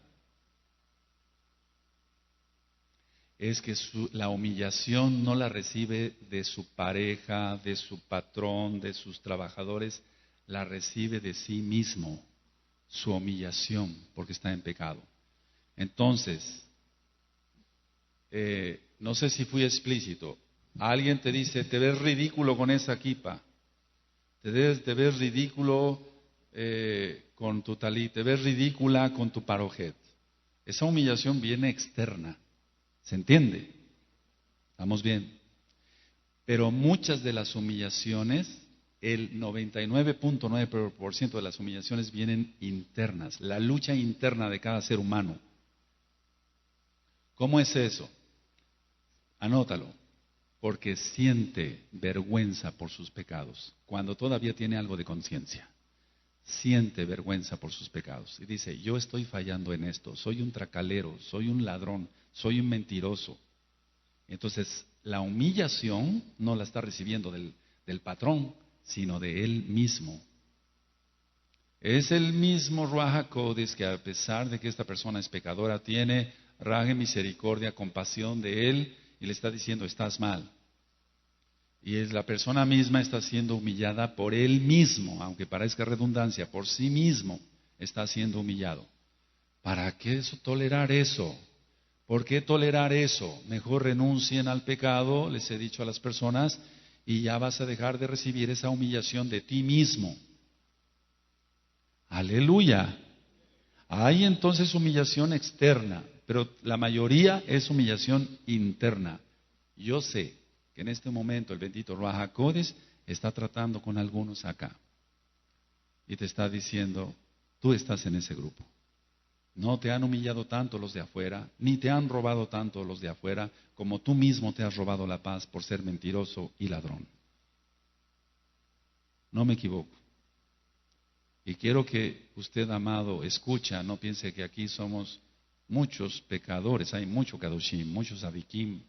[SPEAKER 1] es que la humillación no la recibe de su pareja, de su patrón, de sus trabajadores, la recibe de sí mismo, su humillación, porque está en pecado. Entonces, no sé si fui explícito. Alguien te dice, te ves ridículo con esa kipa, te ves ridículo con tu talí, te ves ridícula con tu parojet. Esa humillación viene externa. ¿Se entiende? ¿Estamos bien? Pero muchas de las humillaciones, el 99.9% de las humillaciones vienen internas, la lucha interna de cada ser humano. ¿Cómo es eso? Anótalo. Porque siente vergüenza por sus pecados, cuando todavía tiene algo de conciencia. Siente vergüenza por sus pecados. Y dice, yo estoy fallando en esto, soy un tracalero, soy un ladrón, soy un mentiroso. Entonces, la humillación no la está recibiendo del patrón, sino de él mismo. Es el mismo Ruach HaKodesh que a pesar de que esta persona es pecadora, tiene raje, misericordia, compasión de él y le está diciendo, estás mal. Y es la persona misma está siendo humillada por él mismo, aunque parezca redundancia, por sí mismo está siendo humillado. ¿Para qué tolerar eso? ¿Por qué tolerar eso? Mejor renuncien al pecado, les he dicho a las personas, y ya vas a dejar de recibir esa humillación de ti mismo. Aleluya. Hay entonces humillación externa, pero la mayoría es humillación interna. Yo sé que en este momento el bendito Ruach HaKodesh está tratando con algunos acá. y te está diciendo, tú estás en ese grupo. No te han humillado tanto los de afuera, ni te han robado tanto los de afuera, como tú mismo te has robado la paz por ser mentiroso y ladrón. No me equivoco. Y quiero que usted, amado, escucha, no piense que aquí somos muchos pecadores, hay mucho kadoshim, muchos adikim.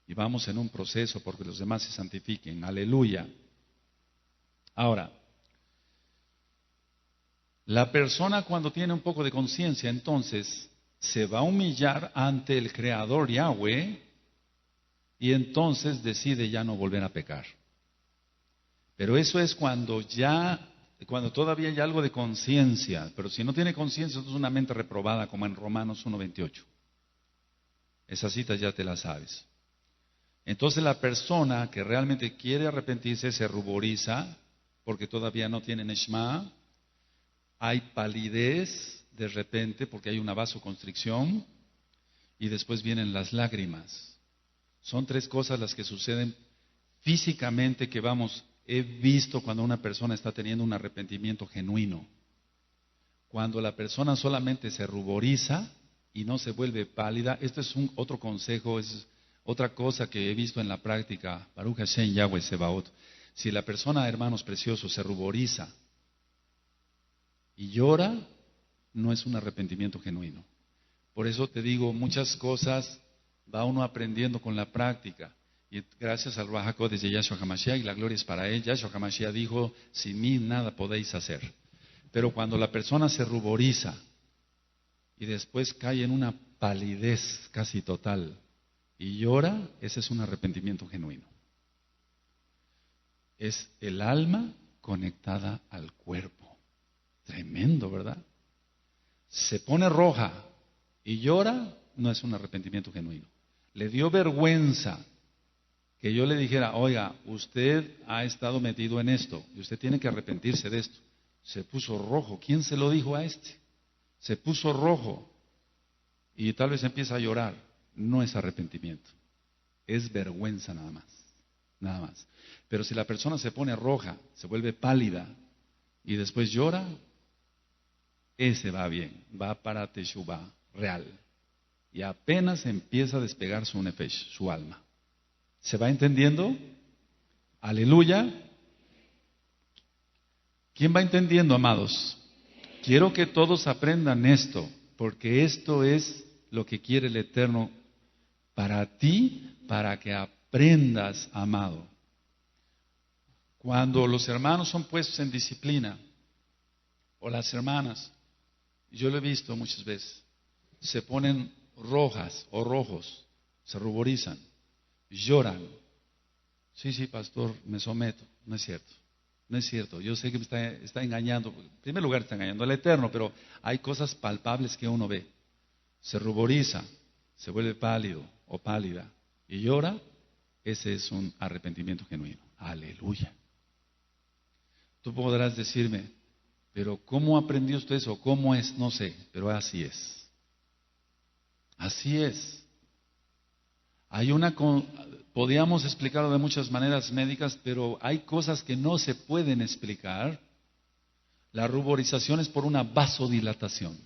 [SPEAKER 1] Y vamos en un proceso porque los demás se santifiquen. Aleluya. Ahora, la persona cuando tiene un poco de conciencia, entonces se va a humillar ante el Creador Yahweh y entonces decide ya no volver a pecar. Pero eso es cuando todavía hay algo de conciencia. Pero si no tiene conciencia, es una mente reprobada, como en Romanos 1:28. Esas citas ya te las sabes. Entonces la persona que realmente quiere arrepentirse se ruboriza porque todavía no tiene neshma. Hay palidez de repente porque hay una vasoconstricción y después vienen las lágrimas. Son tres cosas las que suceden físicamente que he visto cuando una persona está teniendo un arrepentimiento genuino. Cuando la persona solamente se ruboriza y no se vuelve pálida, esto es otro consejo, es otra cosa que he visto en la práctica, Baruch Hashem Yahweh Sebaot. Si la persona, hermanos preciosos, se ruboriza y llora, no es un arrepentimiento genuino. Por eso te digo, muchas cosas va uno aprendiendo con la práctica. Y gracias al Ruach HaKodesh de Yahshua HaMashiach, y la gloria es para él. Yahshua HaMashiach dijo, sin mí nada podéis hacer. Pero cuando la persona se ruboriza y después cae en una palidez casi total y llora, ese es un arrepentimiento genuino. Es el alma conectada al cuerpo. Tremendo, ¿verdad? Se pone roja y llora, no es un arrepentimiento genuino. Le dio vergüenza que yo le dijera, oiga, usted ha estado metido en esto y usted tiene que arrepentirse de esto. Se puso rojo. ¿Quién se lo dijo a este? Se puso rojo y tal vez empieza a llorar. No es arrepentimiento, es vergüenza nada más, nada más. Pero si la persona se pone roja, se vuelve pálida y después llora, ese va bien, va para Teshuvah real. Y apenas empieza a despegar su nefesh, su alma. ¿Se va entendiendo? Aleluya. ¿Quién va entendiendo, amados? Quiero que todos aprendan esto, porque esto es lo que quiere el Eterno para ti, para que aprendas, amado. Cuando los hermanos son puestos en disciplina, o las hermanas, yo lo he visto muchas veces, se ponen rojas o rojos, se ruborizan, lloran. Sí, pastor, me someto. No es cierto, no es cierto. Yo sé que me está engañando. En primer lugar está engañando al Eterno, pero hay cosas palpables que uno ve. Se ruboriza, se vuelve pálido o pálida y llora. Ese es un arrepentimiento genuino. Aleluya. Tú podrás decirme, pero ¿cómo aprendió usted eso? ¿Cómo es? No sé, pero así es. Así es. Podríamos explicarlo de muchas maneras médicas, pero hay cosas que no se pueden explicar. La ruborización es por una vasodilatación.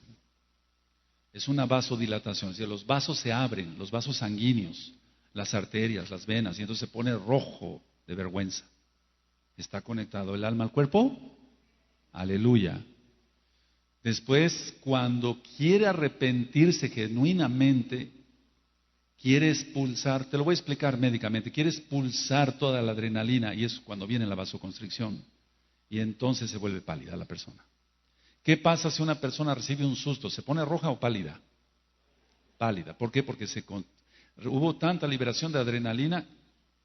[SPEAKER 1] Es una vasodilatación. Es decir, los vasos se abren, los vasos sanguíneos, las arterias, las venas, y entonces se pone rojo de vergüenza. ¿Está conectado el alma al cuerpo? Aleluya. Después, cuando quiere arrepentirse genuinamente, quiere expulsar, te lo voy a explicar médicamente, quiere expulsar toda la adrenalina y es cuando viene la vasoconstricción y entonces se vuelve pálida la persona. ¿Qué pasa si una persona recibe un susto? ¿Se pone roja o pálida? Pálida. ¿Por qué? Porque hubo tanta liberación de adrenalina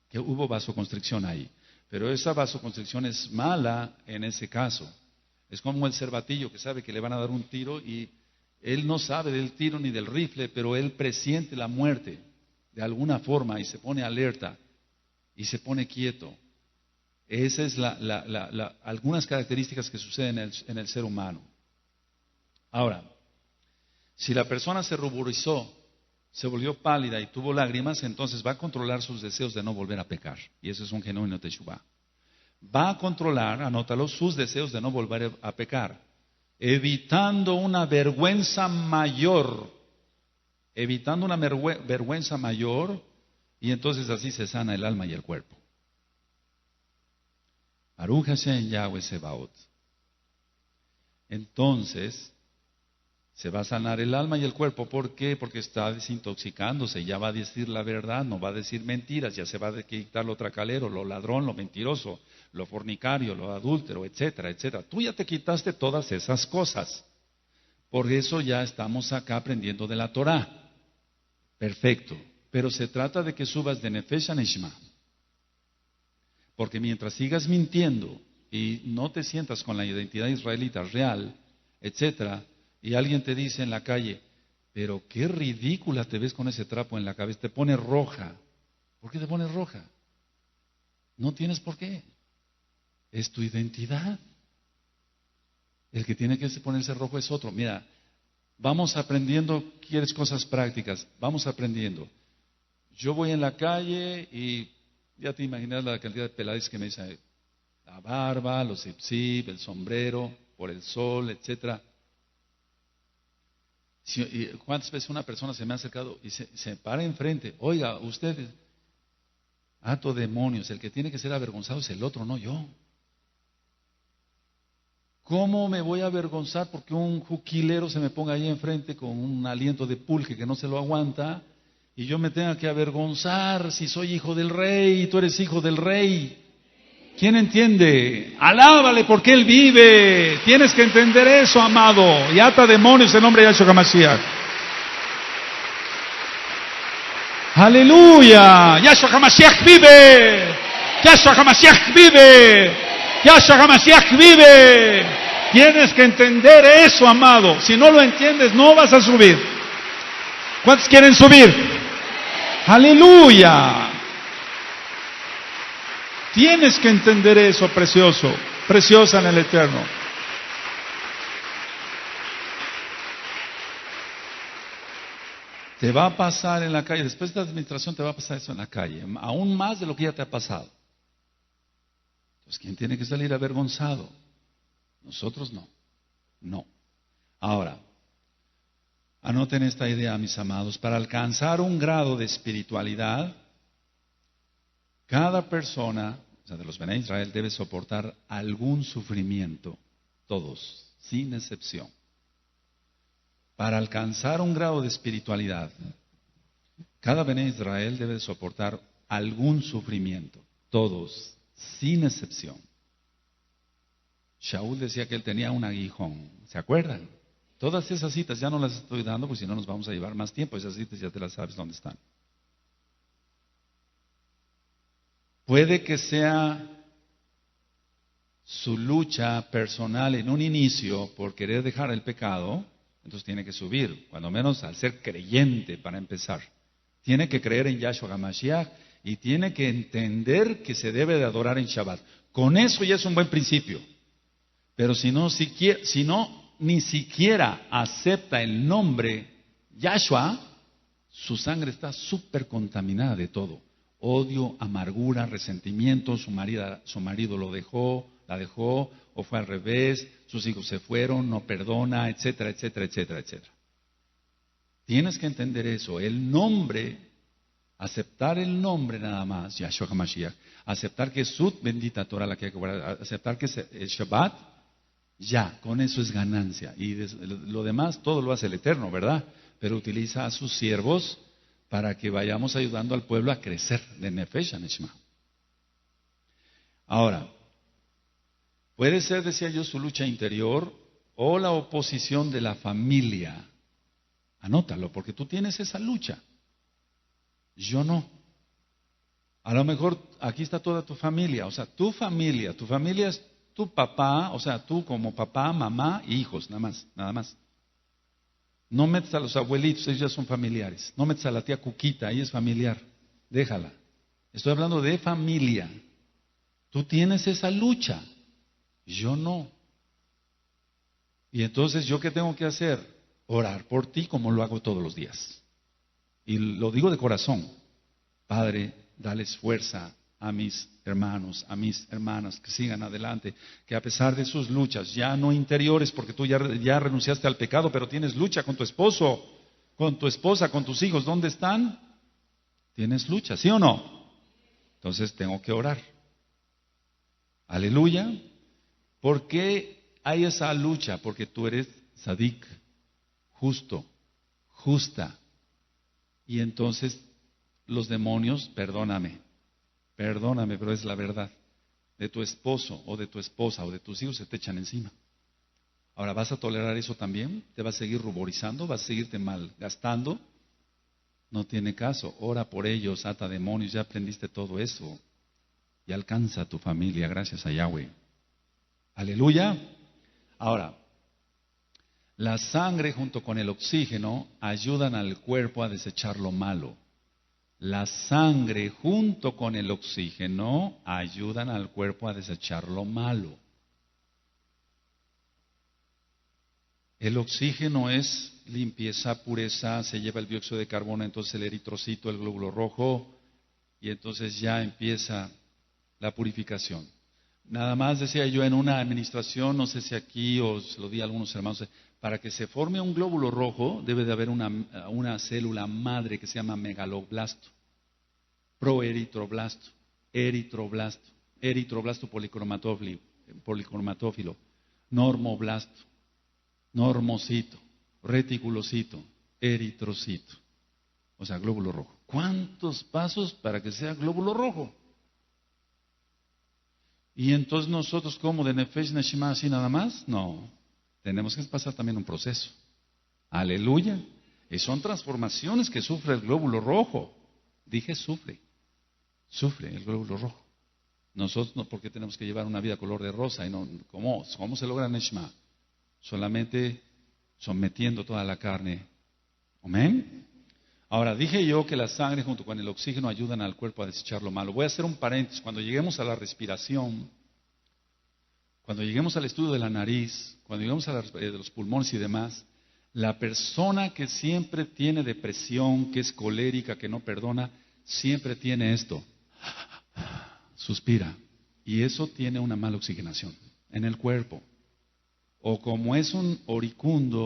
[SPEAKER 1] que hubo vasoconstricción ahí. Pero esa vasoconstricción es mala en ese caso. Es como el cervatillo que sabe que le van a dar un tiro y él no sabe del tiro ni del rifle, pero él presiente la muerte de alguna forma y se pone alerta y se pone quieto. Esas es algunas características que suceden en el ser humano. Ahora, si la persona se ruborizó, se volvió pálida y tuvo lágrimas, entonces va a controlar sus deseos de no volver a pecar. Y eso es un genuino teshuvah. va a controlar, anótalo, sus deseos de no volver a pecar, evitando una vergüenza mayor, y entonces así se sana el alma y el cuerpo. Baruch Hashem Yahweh Sebaot. Entonces, se va a sanar el alma y el cuerpo. ¿Por qué? Porque está desintoxicándose, ya va a decir la verdad, no va a decir mentiras, ya se va a quitar lo tracalero, lo ladrón, lo mentiroso, lo fornicario, lo adúltero, etcétera, etcétera. Tú ya te quitaste todas esas cosas. Por eso ya estamos acá aprendiendo de la Torah. Perfecto. Pero se trata de que subas de Nefesh a Neshama. Porque mientras sigas mintiendo y no te sientas con la identidad israelita real, etcétera, y alguien te dice en la calle, pero qué ridícula te ves con ese trapo en la cabeza, te pone roja. ¿Por qué te pones roja? No tienes por qué. Es tu identidad. El que tiene que ponerse rojo es otro. Mira, vamos aprendiendo, quieres cosas prácticas, vamos aprendiendo. Yo voy en la calle y ya te imaginas la cantidad de pelades que me dicen, la barba, los zip, el sombrero, por el sol, etcétera. ¿Cuántas veces una persona se me ha acercado y se para enfrente? Oiga, usted, hato demonios, el que tiene que ser avergonzado es el otro, no yo. ¿Cómo me voy a avergonzar porque un juquilero se me ponga ahí enfrente con un aliento de pulque que no se lo aguanta y yo me tenga que avergonzar si soy hijo del rey y tú eres hijo del rey? ¿Quién entiende? Alábale porque Él vive. Tienes que entender eso, amado. Y ata demonios en nombre de Yahshua HaMashiach. ¡Aleluya! ¡Yahshua HaMashiach vive! ¡Yahshua HaMashiach vive! ¡Yahshua HaMashiach vive! Tienes que entender eso, amado. Si no lo entiendes, no vas a subir. ¿Cuántos quieren subir? ¡Aleluya! Tienes que entender eso, precioso, preciosa en el Eterno. Te va a pasar en la calle, después de la administración te va a pasar eso en la calle, aún más de lo que ya te ha pasado. Entonces, ¿quién tiene que salir avergonzado? Nosotros no. No. Ahora, anoten esta idea, mis amados, para alcanzar un grado de espiritualidad, cada persona, o sea, de los Bené Israel, debe soportar algún sufrimiento, todos, sin excepción. Para alcanzar un grado de espiritualidad, cada Bené Israel debe soportar algún sufrimiento, todos, sin excepción. Shaul decía que él tenía un aguijón, ¿se acuerdan? Todas esas citas ya no las estoy dando, porque si no nos vamos a llevar más tiempo, esas citas ya te las sabes dónde están. Puede que sea su lucha personal en un inicio por querer dejar el pecado, entonces tiene que subir, cuando menos al ser creyente para empezar. Tiene que creer en Yahshua HaMashiach y tiene que entender que se debe de adorar en Shabbat. Con eso ya es un buen principio. Pero si no, ni siquiera acepta el nombre Yahshua, su sangre está súper contaminada de todo. Odio, amargura, resentimiento, su marido la dejó, o fue al revés, sus hijos se fueron, no perdona, etcétera, etcétera, etcétera, etcétera. Tienes que entender eso, el nombre, aceptar el nombre nada más, Yahshua HaMashiach, aceptar que es su bendita Torah la que hay que guardar, aceptar que es Shabbat, ya, con eso es ganancia. Y lo demás todo lo hace el Eterno, ¿verdad? Pero utiliza a sus siervos para que vayamos ayudando al pueblo a crecer de Nefesh a Neshama. Ahora, puede ser, decía yo, su lucha interior o la oposición de la familia. Anótalo, porque tú tienes esa lucha. Yo no. A lo mejor aquí está toda tu familia, o sea, tu familia es tu papá, o sea, tú como papá, mamá y hijos, nada más. No metas a los abuelitos, ellos ya son familiares. No metas a la tía Cuquita, ella es familiar. Déjala. Estoy hablando de familia. Tú tienes esa lucha. Yo no. Y entonces, ¿yo qué tengo que hacer? Orar por ti como lo hago todos los días. Y lo digo de corazón. Padre, dales fuerza a mis hermanos, a mis hermanas que sigan adelante, que a pesar de sus luchas, ya no interiores, porque tú ya renunciaste al pecado, pero tienes lucha con tu esposo, con tu esposa, con tus hijos, ¿dónde están? Tienes lucha, ¿sí o no? Entonces tengo que orar. Aleluya. ¿Por qué hay esa lucha? Porque tú eres sadik, justo, justa. Y entonces los demonios, perdóname, pero es la verdad, de tu esposo o de tu esposa o de tus hijos se te echan encima. Ahora, ¿vas a tolerar eso también? ¿Te vas a seguir ruborizando? ¿Vas a seguirte malgastando? No tiene caso. Ora por ellos, ata demonios, ya aprendiste todo eso. Y alcanza a tu familia, gracias a Yahweh. Aleluya. Ahora, la sangre junto con el oxígeno ayudan al cuerpo a desechar lo malo. La sangre junto con el oxígeno ayudan al cuerpo a desechar lo malo. El oxígeno es limpieza, pureza, se lleva el dióxido de carbono, entonces el eritrocito, el glóbulo rojo, y entonces ya empieza la purificación. Nada más decía yo en una administración, no sé si aquí os lo di a algunos hermanos, para que se forme un glóbulo rojo debe de haber una célula madre que se llama megaloblasto, proeritroblasto, eritroblasto policromatófilo, normoblasto, normocito, reticulocito, eritrocito, o sea, glóbulo rojo. ¿Cuántos pasos para que sea glóbulo rojo? Y entonces nosotros, como de Nefesh Neshima así nada más, no, tenemos que pasar también un proceso. Aleluya. Y son transformaciones que sufre el glóbulo rojo. Dije sufre el glóbulo rojo. Nosotros no, porque tenemos que llevar una vida color de rosa y no, ¿cómo se logra Neshima? Solamente sometiendo toda la carne. Amén. Ahora, dije yo que la sangre junto con el oxígeno ayudan al cuerpo a desechar lo malo. Voy a hacer un paréntesis. Cuando lleguemos a la respiración, cuando lleguemos al estudio de la nariz, cuando lleguemos a de los pulmones y demás, la persona que siempre tiene depresión, que es colérica, que no perdona, siempre tiene esto. Suspira. Y eso tiene una mala oxigenación en el cuerpo. O como es un oricundo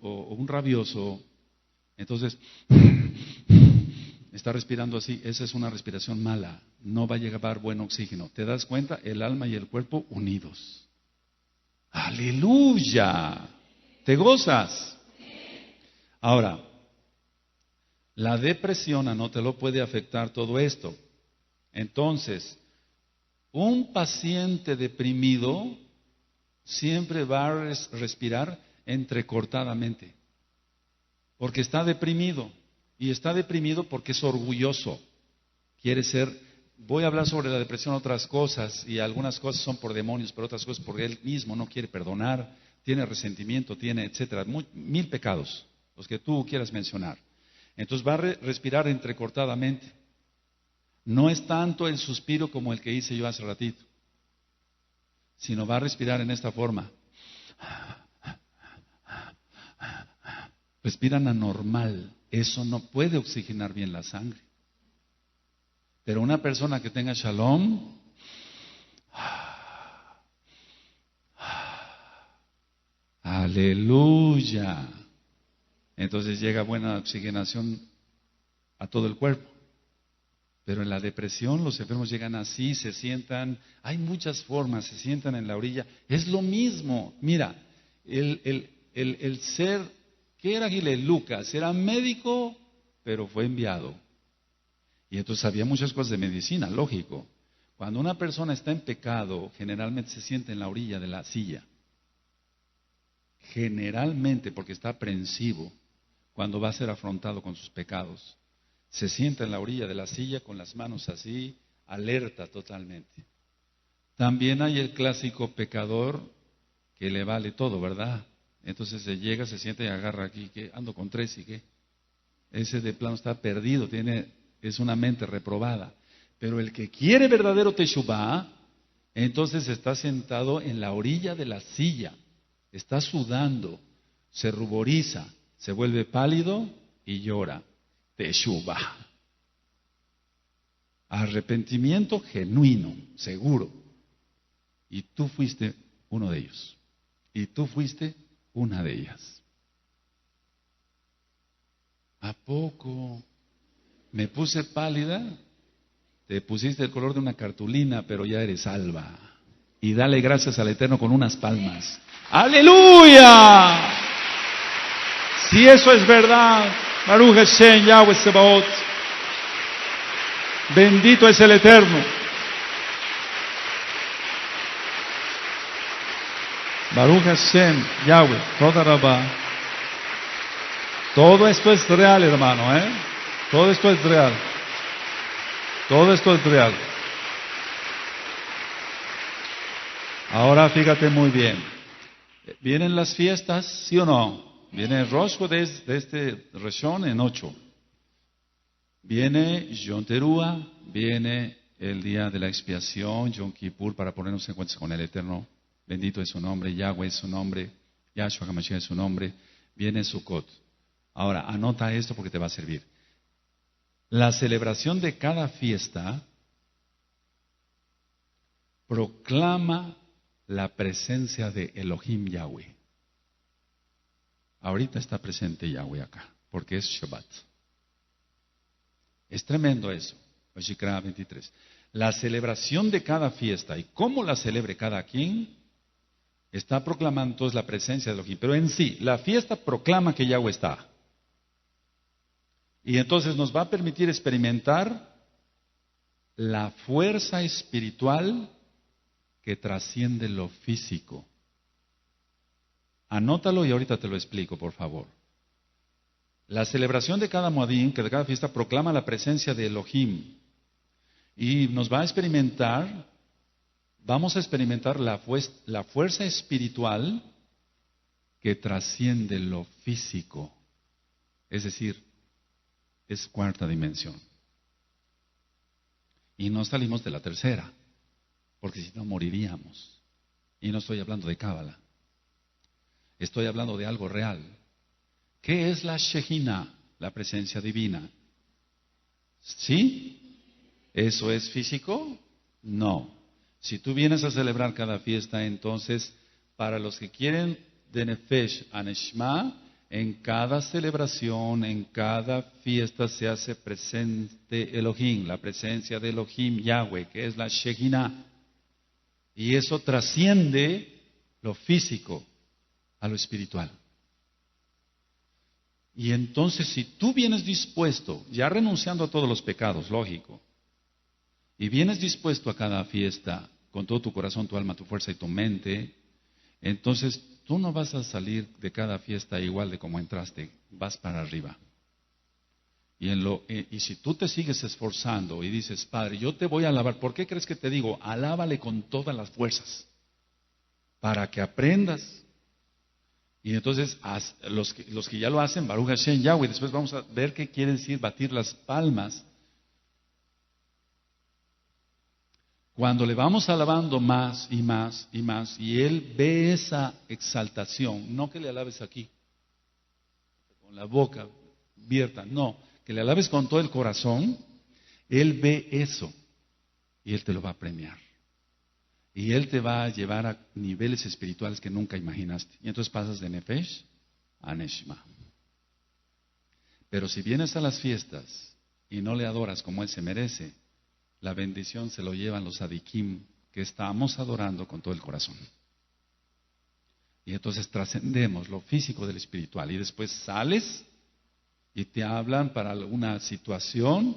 [SPEAKER 1] o un rabioso, entonces está respirando así, esa es una respiración mala, no va a llevar buen oxígeno. ¿Te das cuenta? El alma y el cuerpo unidos. ¡Aleluya! ¿Te gozas? Ahora, la depresión no te lo puede afectar todo esto. Entonces, un paciente deprimido siempre va a respirar entrecortadamente, porque está deprimido. Y está deprimido porque es orgulloso. Quiere ser, voy a hablar sobre la depresión, otras cosas, y algunas cosas son por demonios, pero otras cosas porque él mismo no quiere perdonar, tiene resentimiento, tiene etcétera, mil pecados, los que tú quieras mencionar. Entonces va a respirar entrecortadamente. No es tanto el suspiro como el que hice yo hace ratito, sino va a respirar en esta forma. Respiran anormal. Eso no puede oxigenar bien la sangre. Pero una persona que tenga shalom, aleluya. Entonces llega buena oxigenación a todo el cuerpo. Pero en la depresión los enfermos llegan así, se sientan, hay muchas formas, se sientan en la orilla. Es lo mismo. Mira, el ser... ¿Qué era Gile? Lucas, era médico, pero fue enviado. Y entonces sabía muchas cosas de medicina, lógico. Cuando una persona está en pecado, generalmente se siente en la orilla de la silla. Generalmente, porque está aprensivo, cuando va a ser afrontado con sus pecados. Se sienta en la orilla de la silla con las manos así, alerta totalmente. También hay el clásico pecador que le vale todo, ¿verdad? Entonces se llega, se sienta y agarra aquí, que ando con tres y qué. Ese de plano está perdido, es una mente reprobada. Pero el que quiere verdadero teshuvá, entonces está sentado en la orilla de la silla, está sudando, se ruboriza, se vuelve pálido y llora. Teshuvá. Arrepentimiento genuino, seguro. Y tú fuiste uno de ellos. Y tú fuiste una de ellas. ¿A poco? Me puse pálida. Te pusiste el color de una cartulina, pero ya eres salva. Y dale gracias al Eterno con unas palmas. ¡Aleluya! Si eso es verdad, Baruch Hashem, Yahweh Sebaot. Bendito es el Eterno. Baruch Hashem, Yahweh, toda Rabá. Todo esto es real, hermano, Todo esto es real. Todo esto es real. Ahora fíjate muy bien. ¿Vienen las fiestas, sí o no? Viene el Rosh Chodesh de este Rishon en 8. Viene Yom Teruah, viene el día de la expiación, Yom Kippur, para ponernos en cuenta con el Eterno. Bendito es su nombre, Yahweh es su nombre, Yahshua HaMashiach es su nombre. Viene Sukkot. Ahora, anota esto porque te va a servir. La celebración de cada fiesta proclama la presencia de Elohim Yahweh. Ahorita está presente Yahweh acá, porque es Shabbat. Es tremendo eso. Vayikra 23. La celebración de cada fiesta y cómo la celebre cada quien está proclamando entonces la presencia de Elohim. Pero en sí, la fiesta proclama que Yahweh está. Y entonces nos va a permitir experimentar la fuerza espiritual que trasciende lo físico. Anótalo y ahorita te lo explico, por favor. La celebración de cada Moadim, que de cada fiesta, proclama la presencia de Elohim. Y nos va a experimentar, vamos a experimentar la fuerza espiritual que trasciende lo físico. Es decir, es cuarta dimensión. Y no salimos de la tercera, porque si no moriríamos. Y no estoy hablando de cábala. Estoy hablando de algo real. ¿Qué es la Shejina? La presencia divina. ¿Sí? ¿Eso es físico? No. Si tú vienes a celebrar cada fiesta, entonces, para los que quieren de Nefesh a Neshma, en cada celebración, en cada fiesta se hace presente Elohim, la presencia de Elohim Yahweh, que es la Shejina. Y eso trasciende lo físico a lo espiritual. Y entonces, si tú vienes dispuesto, ya renunciando a todos los pecados, lógico, y vienes dispuesto a cada fiesta, con todo tu corazón, tu alma, tu fuerza y tu mente, entonces tú no vas a salir de cada fiesta igual de como entraste, vas para arriba. Y si tú te sigues esforzando y dices, Padre, yo te voy a alabar, ¿por qué crees que te digo? Alábale con todas las fuerzas, para que aprendas. Y entonces, los que ya lo hacen, Baruch Hashem Yahweh, después vamos a ver qué quiere decir batir las palmas. Cuando le vamos alabando más y más y más, y Él ve esa exaltación, no que le alabes aquí, con la boca abierta, no, que le alabes con todo el corazón, Él ve eso, y Él te lo va a premiar. Y Él te va a llevar a niveles espirituales que nunca imaginaste. Y entonces pasas de Nefesh a Neshma. Pero si vienes a las fiestas y no le adoras como Él se merece, la bendición se lo llevan los adikim que estamos adorando con todo el corazón. Y entonces trascendemos lo físico del espiritual. Y después sales y te hablan para alguna situación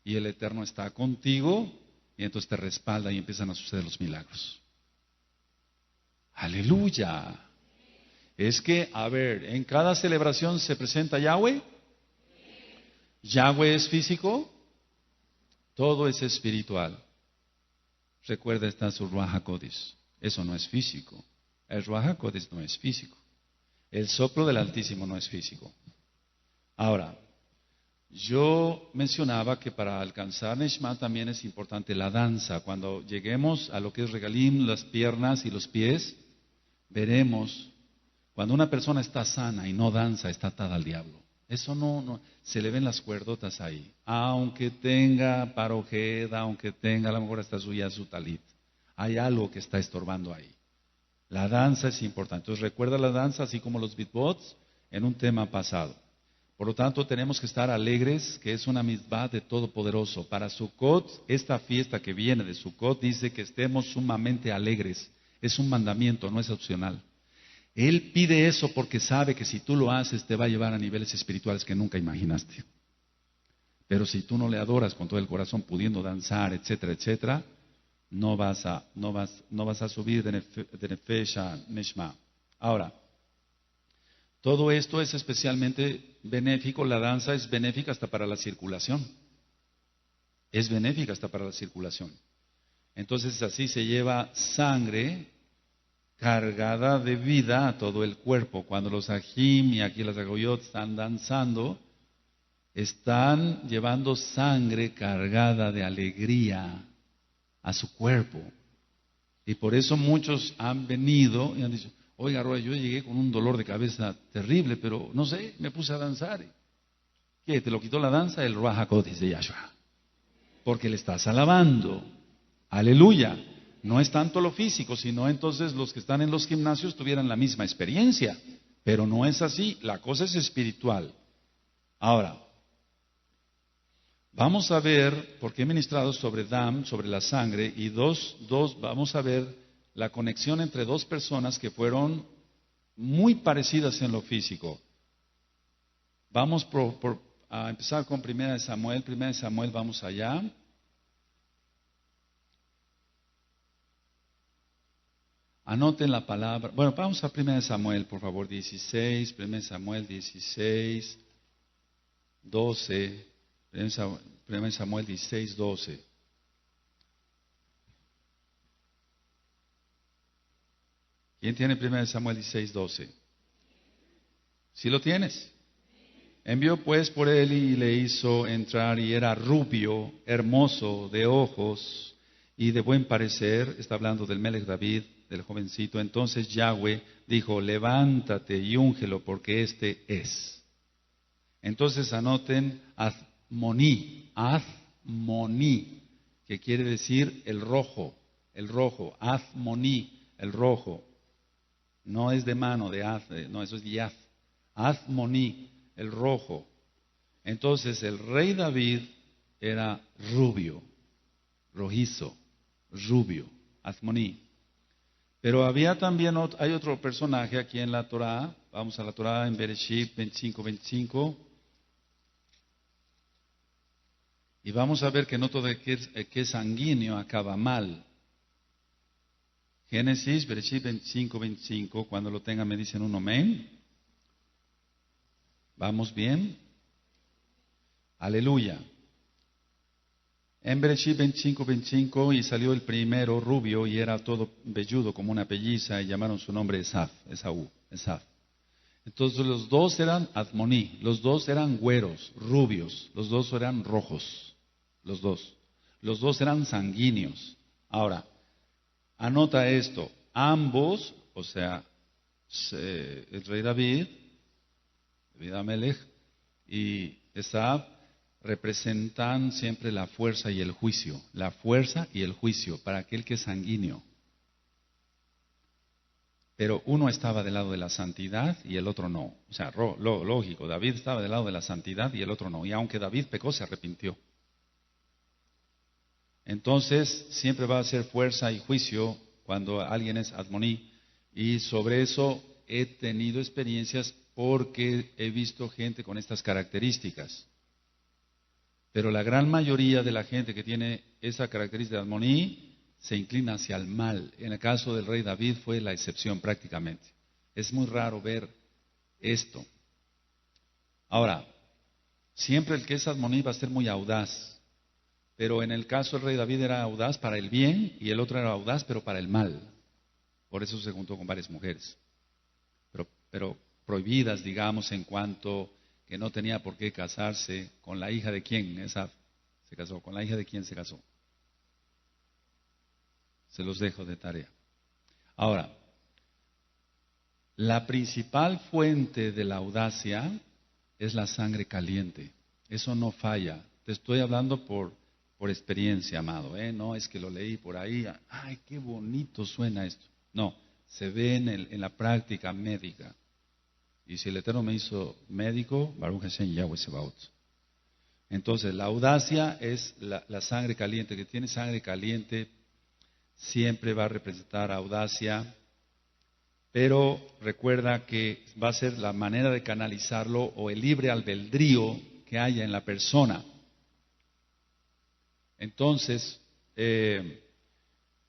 [SPEAKER 1] y el Eterno está contigo. Y entonces te respalda y empiezan a suceder los milagros. ¡Aleluya! Es que, a ver, en cada celebración se presenta Yahweh. ¿Yahweh es físico? Todo es espiritual. Recuerda, está su Ruach HaKodesh. Eso no es físico. El Ruach HaKodesh no es físico. El soplo del Altísimo no es físico. Ahora, yo mencionaba que para alcanzar Neshma también es importante la danza. Cuando lleguemos a lo que es Regalim, las piernas y los pies, veremos, cuando una persona está sana y no danza, está atada al diablo. Eso no, se le ven las cuerdotas ahí. Aunque tenga parojeda, aunque tenga, a lo mejor hasta su talit. Hay algo que está estorbando ahí. La danza es importante. Entonces recuerda la danza, así como los beatbox, en un tema pasado. Por lo tanto, tenemos que estar alegres, que es una mitzvah de Todopoderoso. Para Sukkot, esta fiesta que viene de Sukkot, dice que estemos sumamente alegres. Es un mandamiento, no es opcional. Él pide eso porque sabe que si tú lo haces, te va a llevar a niveles espirituales que nunca imaginaste. Pero si tú no le adoras con todo el corazón, pudiendo danzar, etcétera, etcétera, no vas a subir de Nefesh a Neshma. Ahora, todo esto es especialmente benéfico, la danza es benéfica hasta para la circulación. Es benéfica hasta para la circulación. Entonces así se lleva sangre cargada de vida a todo el cuerpo. Cuando los ajim y aquí las agoyot están danzando, están llevando sangre cargada de alegría a su cuerpo. Y por eso muchos han venido y han dicho, oiga, Roy, yo llegué con un dolor de cabeza terrible, pero no sé, me puse a danzar. ¿Qué? ¿Te lo quitó la danza? El Ruach HaKodesh de Yahshua. Porque le estás alabando. Aleluya. No es tanto lo físico, sino entonces los que están en los gimnasios tuvieran la misma experiencia. Pero no es así, la cosa es espiritual. Ahora, vamos a ver, porque he ministrado sobre Dam, sobre la sangre, y vamos a ver la conexión entre dos personas que fueron muy parecidas en lo físico. Vamos a empezar con 1 Samuel. 1 Samuel, vamos allá. Anoten la palabra. Bueno, vamos a 1 Samuel, por favor, 16. 1 Samuel 16, 12. 1 Samuel 16, 12. ¿Quién tiene 1 Samuel 16, 12? ¿Sí lo tienes? Envió pues por él y le hizo entrar y era rubio, hermoso, de ojos y de buen parecer. Está hablando del Melech David, del jovencito. Entonces Yahweh dijo, levántate y úngelo porque este es. Entonces anoten Azmoní, que quiere decir el rojo, Azmoní, el rojo. No es de mano, de haz, no, eso es yaz. Azmoní, el rojo. Entonces el rey David era rubio, rojizo, rubio, Azmoní. Pero había también, hay otro personaje aquí en la Torá, vamos a la Torá en Bereshit 25:25. Y vamos a ver que no todo el que es sanguíneo acaba mal. Génesis, Bereshit 25:25, cuando lo tengan me dicen un amén. ¿Vamos bien? Aleluya. En Bereshit 25:25, y salió el primero rubio y era todo velludo como una pelliza y llamaron su nombre Esaú. Entonces los dos eran Azmoní, los dos eran güeros, rubios, los dos eran rojos, los dos eran sanguíneos. Ahora, anota esto, ambos, o sea, el rey David Amelech y Esab, representan siempre la fuerza y el juicio, para aquel que es sanguíneo. Pero uno estaba del lado de la santidad y el otro no. O sea, lógico, David estaba del lado de la santidad y el otro no. Y aunque David pecó, se arrepintió. Entonces, siempre va a ser fuerza y juicio cuando alguien es Admoní. Y sobre eso he tenido experiencias porque he visto gente con estas características. Pero la gran mayoría de la gente que tiene esa característica de Admoní se inclina hacia el mal. En el caso del rey David fue la excepción prácticamente. Es muy raro ver esto. Ahora, siempre el que es Admoní va a ser muy audaz. Pero en el caso del rey David era audaz para el bien y el otro era audaz pero para el mal. Por eso se juntó con varias mujeres. Pero prohibidas, digamos, en cuanto que no tenía por qué casarse con la hija de quién se casó. ¿Con la hija de quién se casó? Se los dejo de tarea. Ahora, la principal fuente de la audacia es la sangre caliente. Eso no falla. Te estoy hablando por experiencia, amado. No es que lo leí por ahí. Ay, qué bonito suena esto. No, se ve en la práctica médica. Y si el Eterno me hizo médico, Baruch Hashem Yahweh Sebaot. Entonces, la audacia es la sangre caliente. Que tiene sangre caliente siempre va a representar audacia. Pero recuerda que va a ser la manera de canalizarlo o el libre albedrío que haya en la persona. Entonces,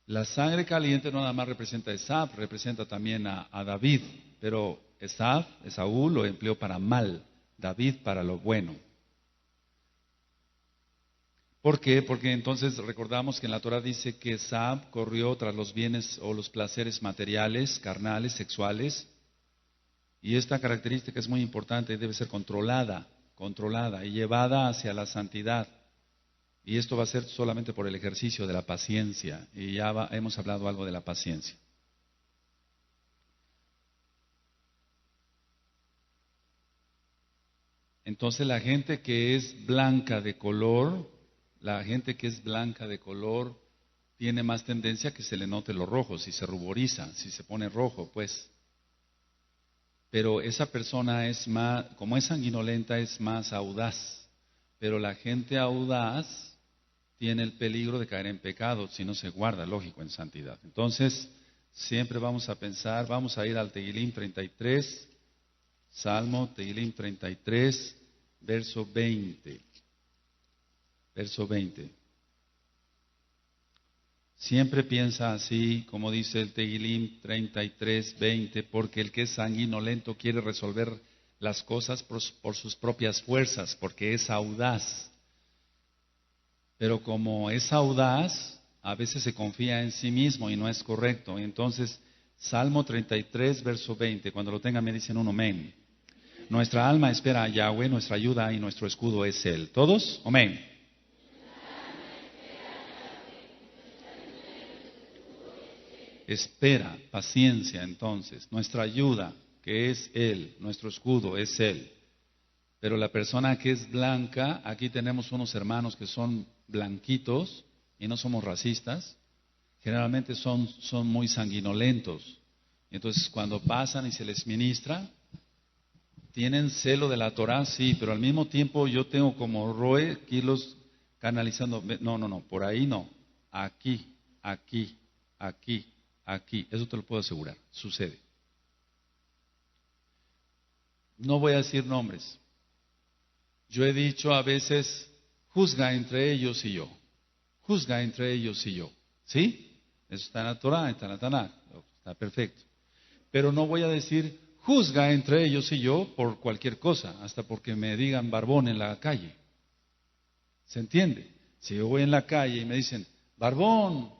[SPEAKER 1] la sangre caliente no nada más representa a Esaf, representa también a David, pero Esaú lo empleó para mal, David para lo bueno. ¿Por qué? Porque entonces recordamos que en la Torah dice que Esaf corrió tras los bienes o los placeres materiales, carnales, sexuales, y esta característica es muy importante, debe ser controlada y llevada hacia la santidad. Y esto va a ser solamente por el ejercicio de la paciencia. Y ya hemos hablado algo de la paciencia. Entonces la gente que es blanca de color, tiene más tendencia a que se le note lo rojo, si se ruboriza, si se pone rojo, pues. Pero esa persona es más, como es sanguinolenta, es más audaz. Pero la gente audaz tiene el peligro de caer en pecado si no se guarda, lógico, en santidad. Entonces, siempre vamos a pensar, vamos a ir al Tehilim 33, Salmo Tehilim 33, verso 20. Verso 20. Siempre piensa así, como dice el Tehilim 33, 20, porque el que es sanguinolento quiere resolver las cosas por sus propias fuerzas, porque es audaz. Pero como es audaz, a veces se confía en sí mismo y no es correcto. Entonces, Salmo 33, verso 20, cuando lo tengan me dicen un amén. Nuestra alma espera a Yahweh, nuestra ayuda y nuestro escudo es Él. ¿Todos? Amén. Espera, paciencia entonces. Nuestra ayuda, que es Él, nuestro escudo es Él. Pero la persona que es blanca, aquí tenemos unos hermanos que son blanquitos y no somos racistas, generalmente son muy sanguinolentos. Entonces cuando pasan y se les ministra, tienen celo de la Torah, sí, pero al mismo tiempo yo tengo como Roe kilos canalizando, no, por ahí no, aquí, eso te lo puedo asegurar, sucede. No voy a decir nombres. Yo he dicho a veces, juzga entre ellos y yo. Juzga entre ellos y yo. ¿Sí? Eso está en la Torah, está en la Tanakh. Está perfecto. Pero no voy a decir, juzga entre ellos y yo por cualquier cosa, hasta porque me digan barbón en la calle. ¿Se entiende? Si yo voy en la calle y me dicen, barbón,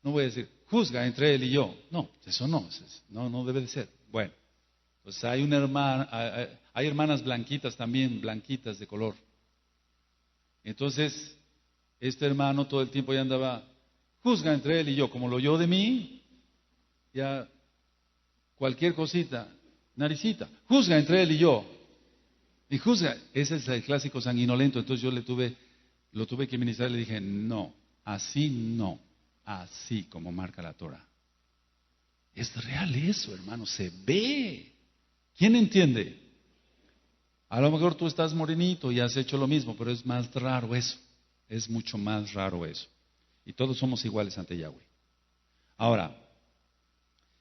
[SPEAKER 1] no voy a decir, juzga entre él y yo. No, eso no debe de ser. Bueno. Pues hay hermanas blanquitas también, blanquitas de color. Entonces, este hermano todo el tiempo ya andaba, juzga entre él y yo, como lo oyó de mí, ya cualquier cosita, naricita, juzga entre él y yo. Y juzga, ese es el clásico sanguinolento, entonces yo lo tuve que ministrar y le dije, no, así como marca la Torah. Es real eso, hermano, se ve. ¿Quién entiende? A lo mejor tú estás morenito y has hecho lo mismo, pero es más raro eso. Es mucho más raro eso. Y todos somos iguales ante Yahweh. Ahora,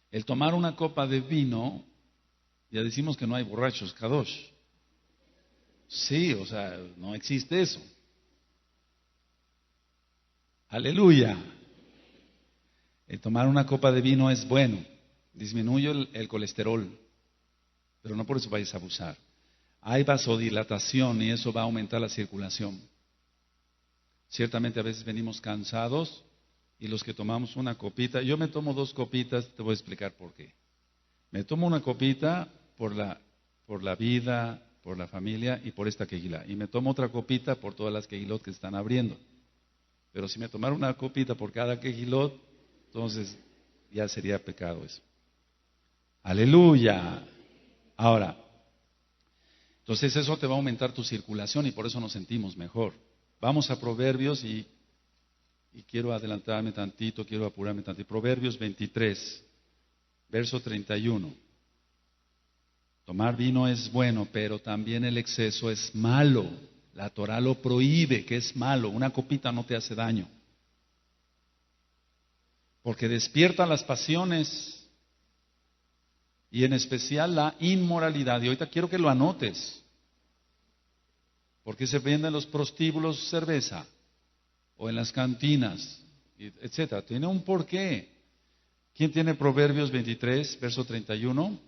[SPEAKER 1] el tomar una copa de vino, ya decimos que no hay borrachos, kadosh. Sí, o sea, no existe eso. Aleluya. El tomar una copa de vino es bueno. Disminuye el colesterol. Pero no por eso vayas a abusar. Hay vasodilatación y eso va a aumentar la circulación. Ciertamente a veces venimos cansados y los que tomamos una copita, yo me tomo 2 copitas, te voy a explicar por qué. Me tomo una copita por la vida, por la familia y por esta quejilá. Y me tomo otra copita por todas las quejilot que están abriendo. Pero si me tomara una copita por cada quejilot, entonces ya sería pecado eso. Aleluya. Ahora, Entonces eso te va a aumentar tu circulación y por eso nos sentimos mejor. Vamos a Proverbios y quiero adelantarme tantito, quiero apurarme tantito. Proverbios 23, verso 31. Tomar vino es bueno, pero también el exceso es malo. La Torah lo prohíbe, que es malo. Una copita no te hace daño. Porque despierta las pasiones y en especial la inmoralidad. Y ahorita quiero que lo anotes. Porque se venden los prostíbulos cerveza o en las cantinas, etcétera. Tiene un porqué. ¿Quién tiene Proverbios 23, verso 31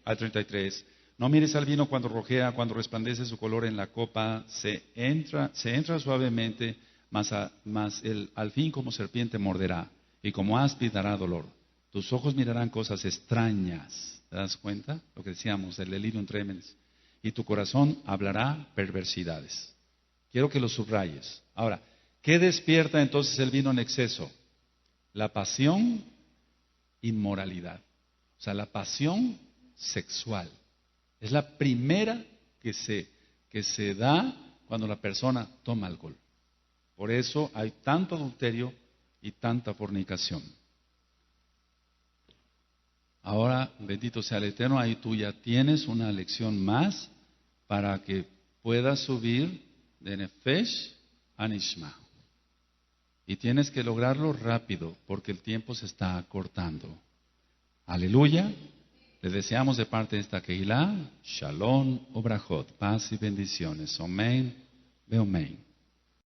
[SPEAKER 1] al 33? No mires al vino cuando rojea, cuando resplandece su color en la copa, se entra suavemente, mas al fin como serpiente morderá, y como áspid dará dolor. Tus ojos mirarán cosas extrañas. ¿Te das cuenta? Lo que decíamos, el delirium tremens. Y tu corazón hablará perversidades. Quiero que lo subrayes. Ahora, ¿qué despierta entonces el vino en exceso? La pasión, inmoralidad. O sea, la pasión sexual. Es la primera que se da cuando la persona toma alcohol. Por eso hay tanto adulterio y tanta fornicación. Ahora, bendito sea el Eterno, ahí tú ya tienes una lección más para que puedas subir de Nefesh a Nishma. Y tienes que lograrlo rápido, porque el tiempo se está acortando. Aleluya. Le deseamos de parte de esta Keilah, Shalom, Obrajot, paz y bendiciones. Amén, Beomen.